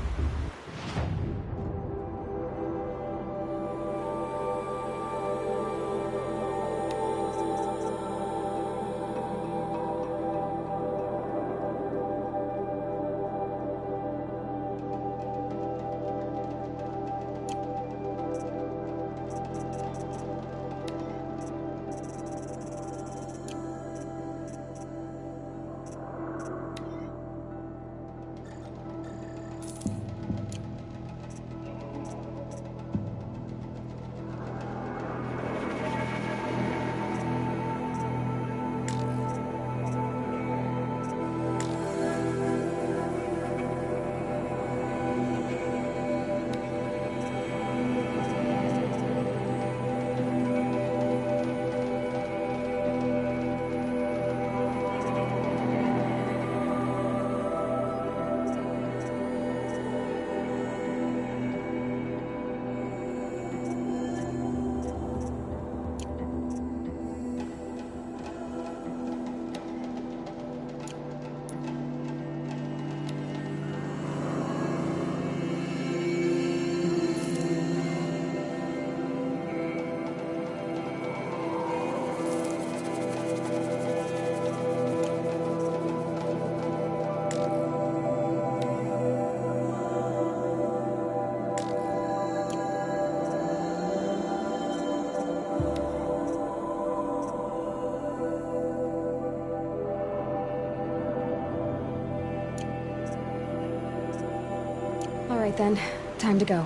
All right then, time to go.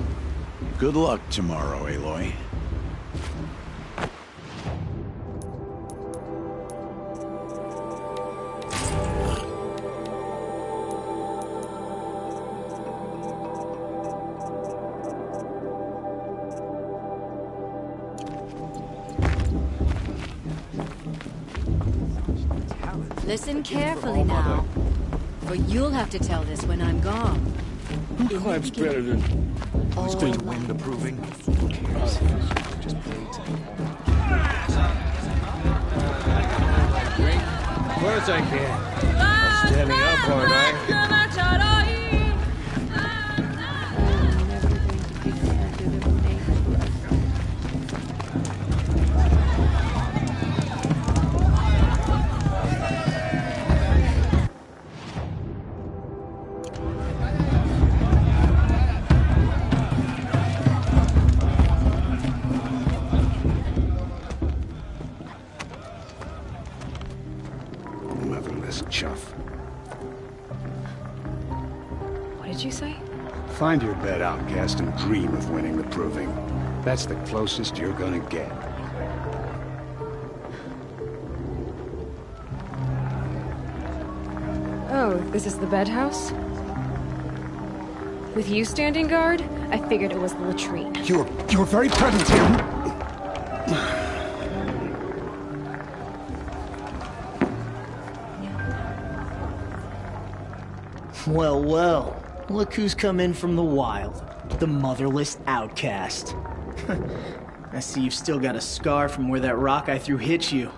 Good luck tomorrow, Aloy. Listen carefully now, for you'll have to tell this when I'm gone. Who climbs better than... Who's going to win the proving? Who cares? Just play Drink. Of course I can. I'm standing up, aren't I? Find your bed, outcast, and dream of winning the proving. That's the closest you're gonna get. Oh, this is the bed house? With you standing guard, I figured it was the latrine. You're very present here. Well, well. Look who's come in from the wild. The motherless outcast. I see you've still got a scar from where that rock I threw hit you.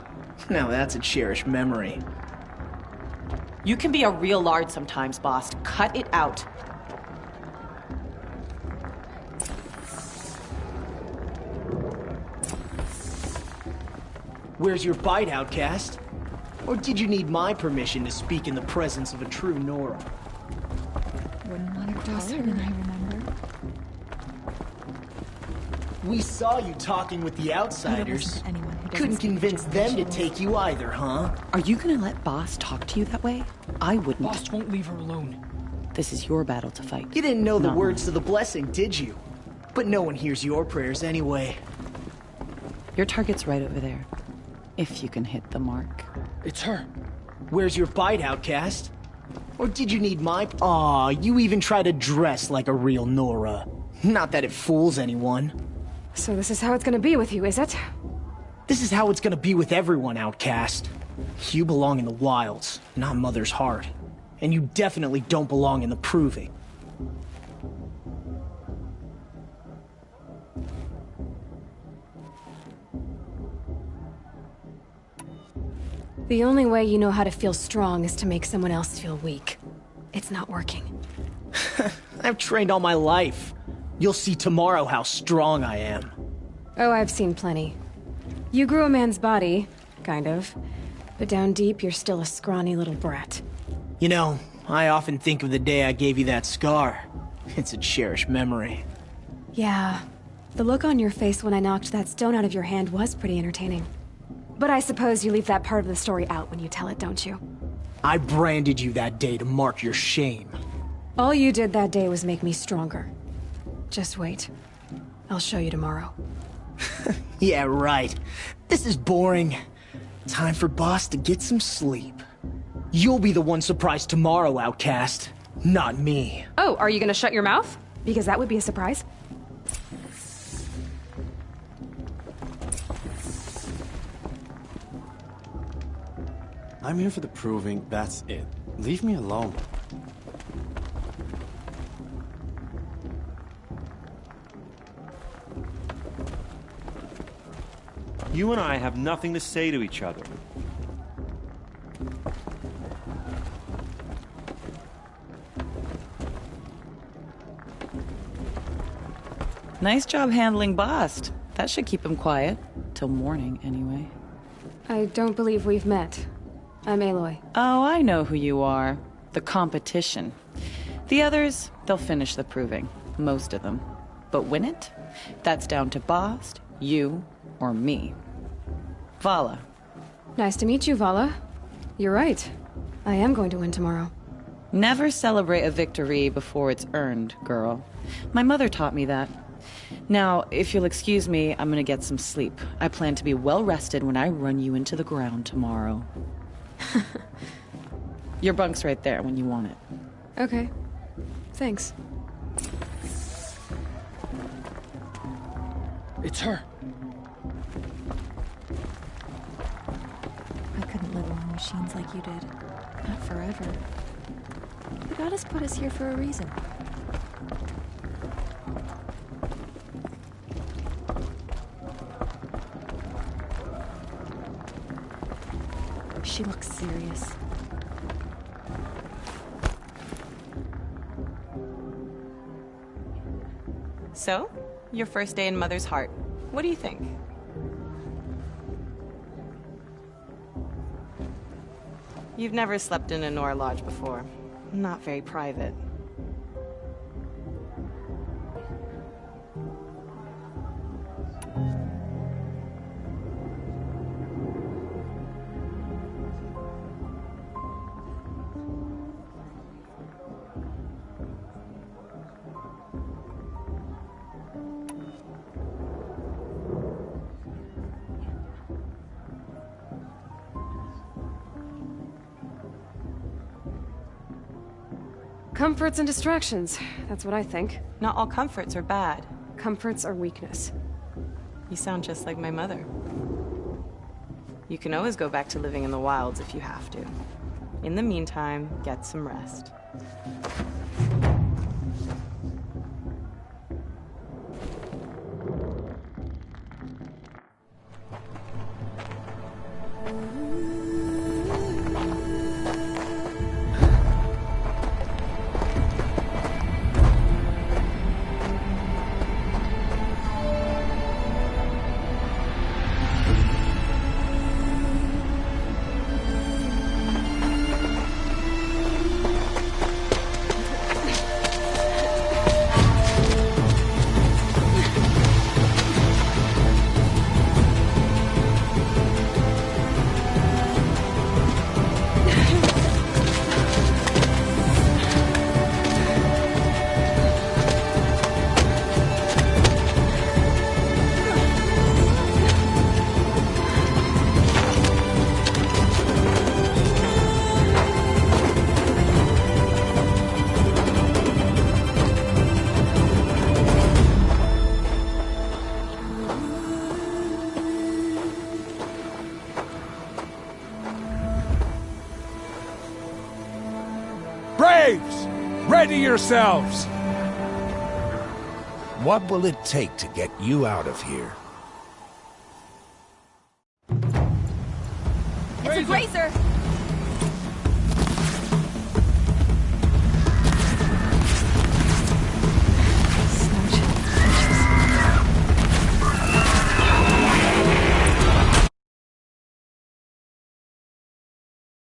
Now that's a cherished memory. You can be a real lard sometimes, boss. Cut it out. Where's your bite, outcast? Or did you need my permission to speak in the presence of a true Nora? Wouldn't want to taller than I remember. We saw you talking with the outsiders. Couldn't convince them to take you either, huh? Are you gonna let Boss talk to you that way? I wouldn't. Boss won't leave her alone. This is your battle to fight. You didn't know the Not words to the blessing, did you? But no one hears your prayers anyway. Your target's right over there. If you can hit the mark. It's her. Where's your bite, outcast? Or did you need my... Aw, you even try to dress like a real Nora. Not that it fools anyone. So this is how it's gonna be with you, is it? This is how it's gonna be with everyone, outcast. You belong in the wilds, not Mother's heart. And you definitely don't belong in the proving. The only way you know how to feel strong is to make someone else feel weak. It's not working. I've trained all my life. You'll see tomorrow how strong I am. Oh, I've seen plenty. You grew a man's body, kind of. But down deep, you're still a scrawny little brat. You know, I often think of the day I gave you that scar. It's a cherished memory. Yeah. The look on your face when I knocked that stone out of your hand was pretty entertaining. But I suppose you leave that part of the story out when you tell it, don't you? I branded you that day to mark your shame. All you did that day was make me stronger. Just wait. I'll show you tomorrow. Yeah, right. This is boring. Time for Boss to get some sleep. You'll be the one surprised tomorrow, outcast. Not me. Oh, are you gonna shut your mouth? Because that would be a surprise. I'm here for the proving, that's it. Leave me alone. You and I have nothing to say to each other. Nice job handling Bast. That should keep him quiet. Till morning, anyway. I don't believe we've met. I'm Aloy. Oh, I know who you are. The competition. The others, they'll finish the proving. Most of them. But win it? That's down to Bast, you, or me. Vala. Nice to meet you, Vala. You're right. I am going to win tomorrow. Never celebrate a victory before it's earned, girl. My mother taught me that. Now, if you'll excuse me, I'm gonna get some sleep. I plan to be well rested when I run you into the ground tomorrow. Your bunk's right there when you want it. Okay. Thanks. It's her. I couldn't live on machines like you did. Not forever. The goddess put us here for a reason. She looks serious. So, your first day in Mother's heart. What do you think? You've never slept in a Nora lodge before. Not very private. Comforts and distractions. That's what I think. Not all comforts are bad. Comforts are weakness. You sound just like my mother. You can always go back to living in the wilds if you have to. In the meantime, get some rest. Braves! Ready yourselves! What will it take to get you out of here? It's a Grazer!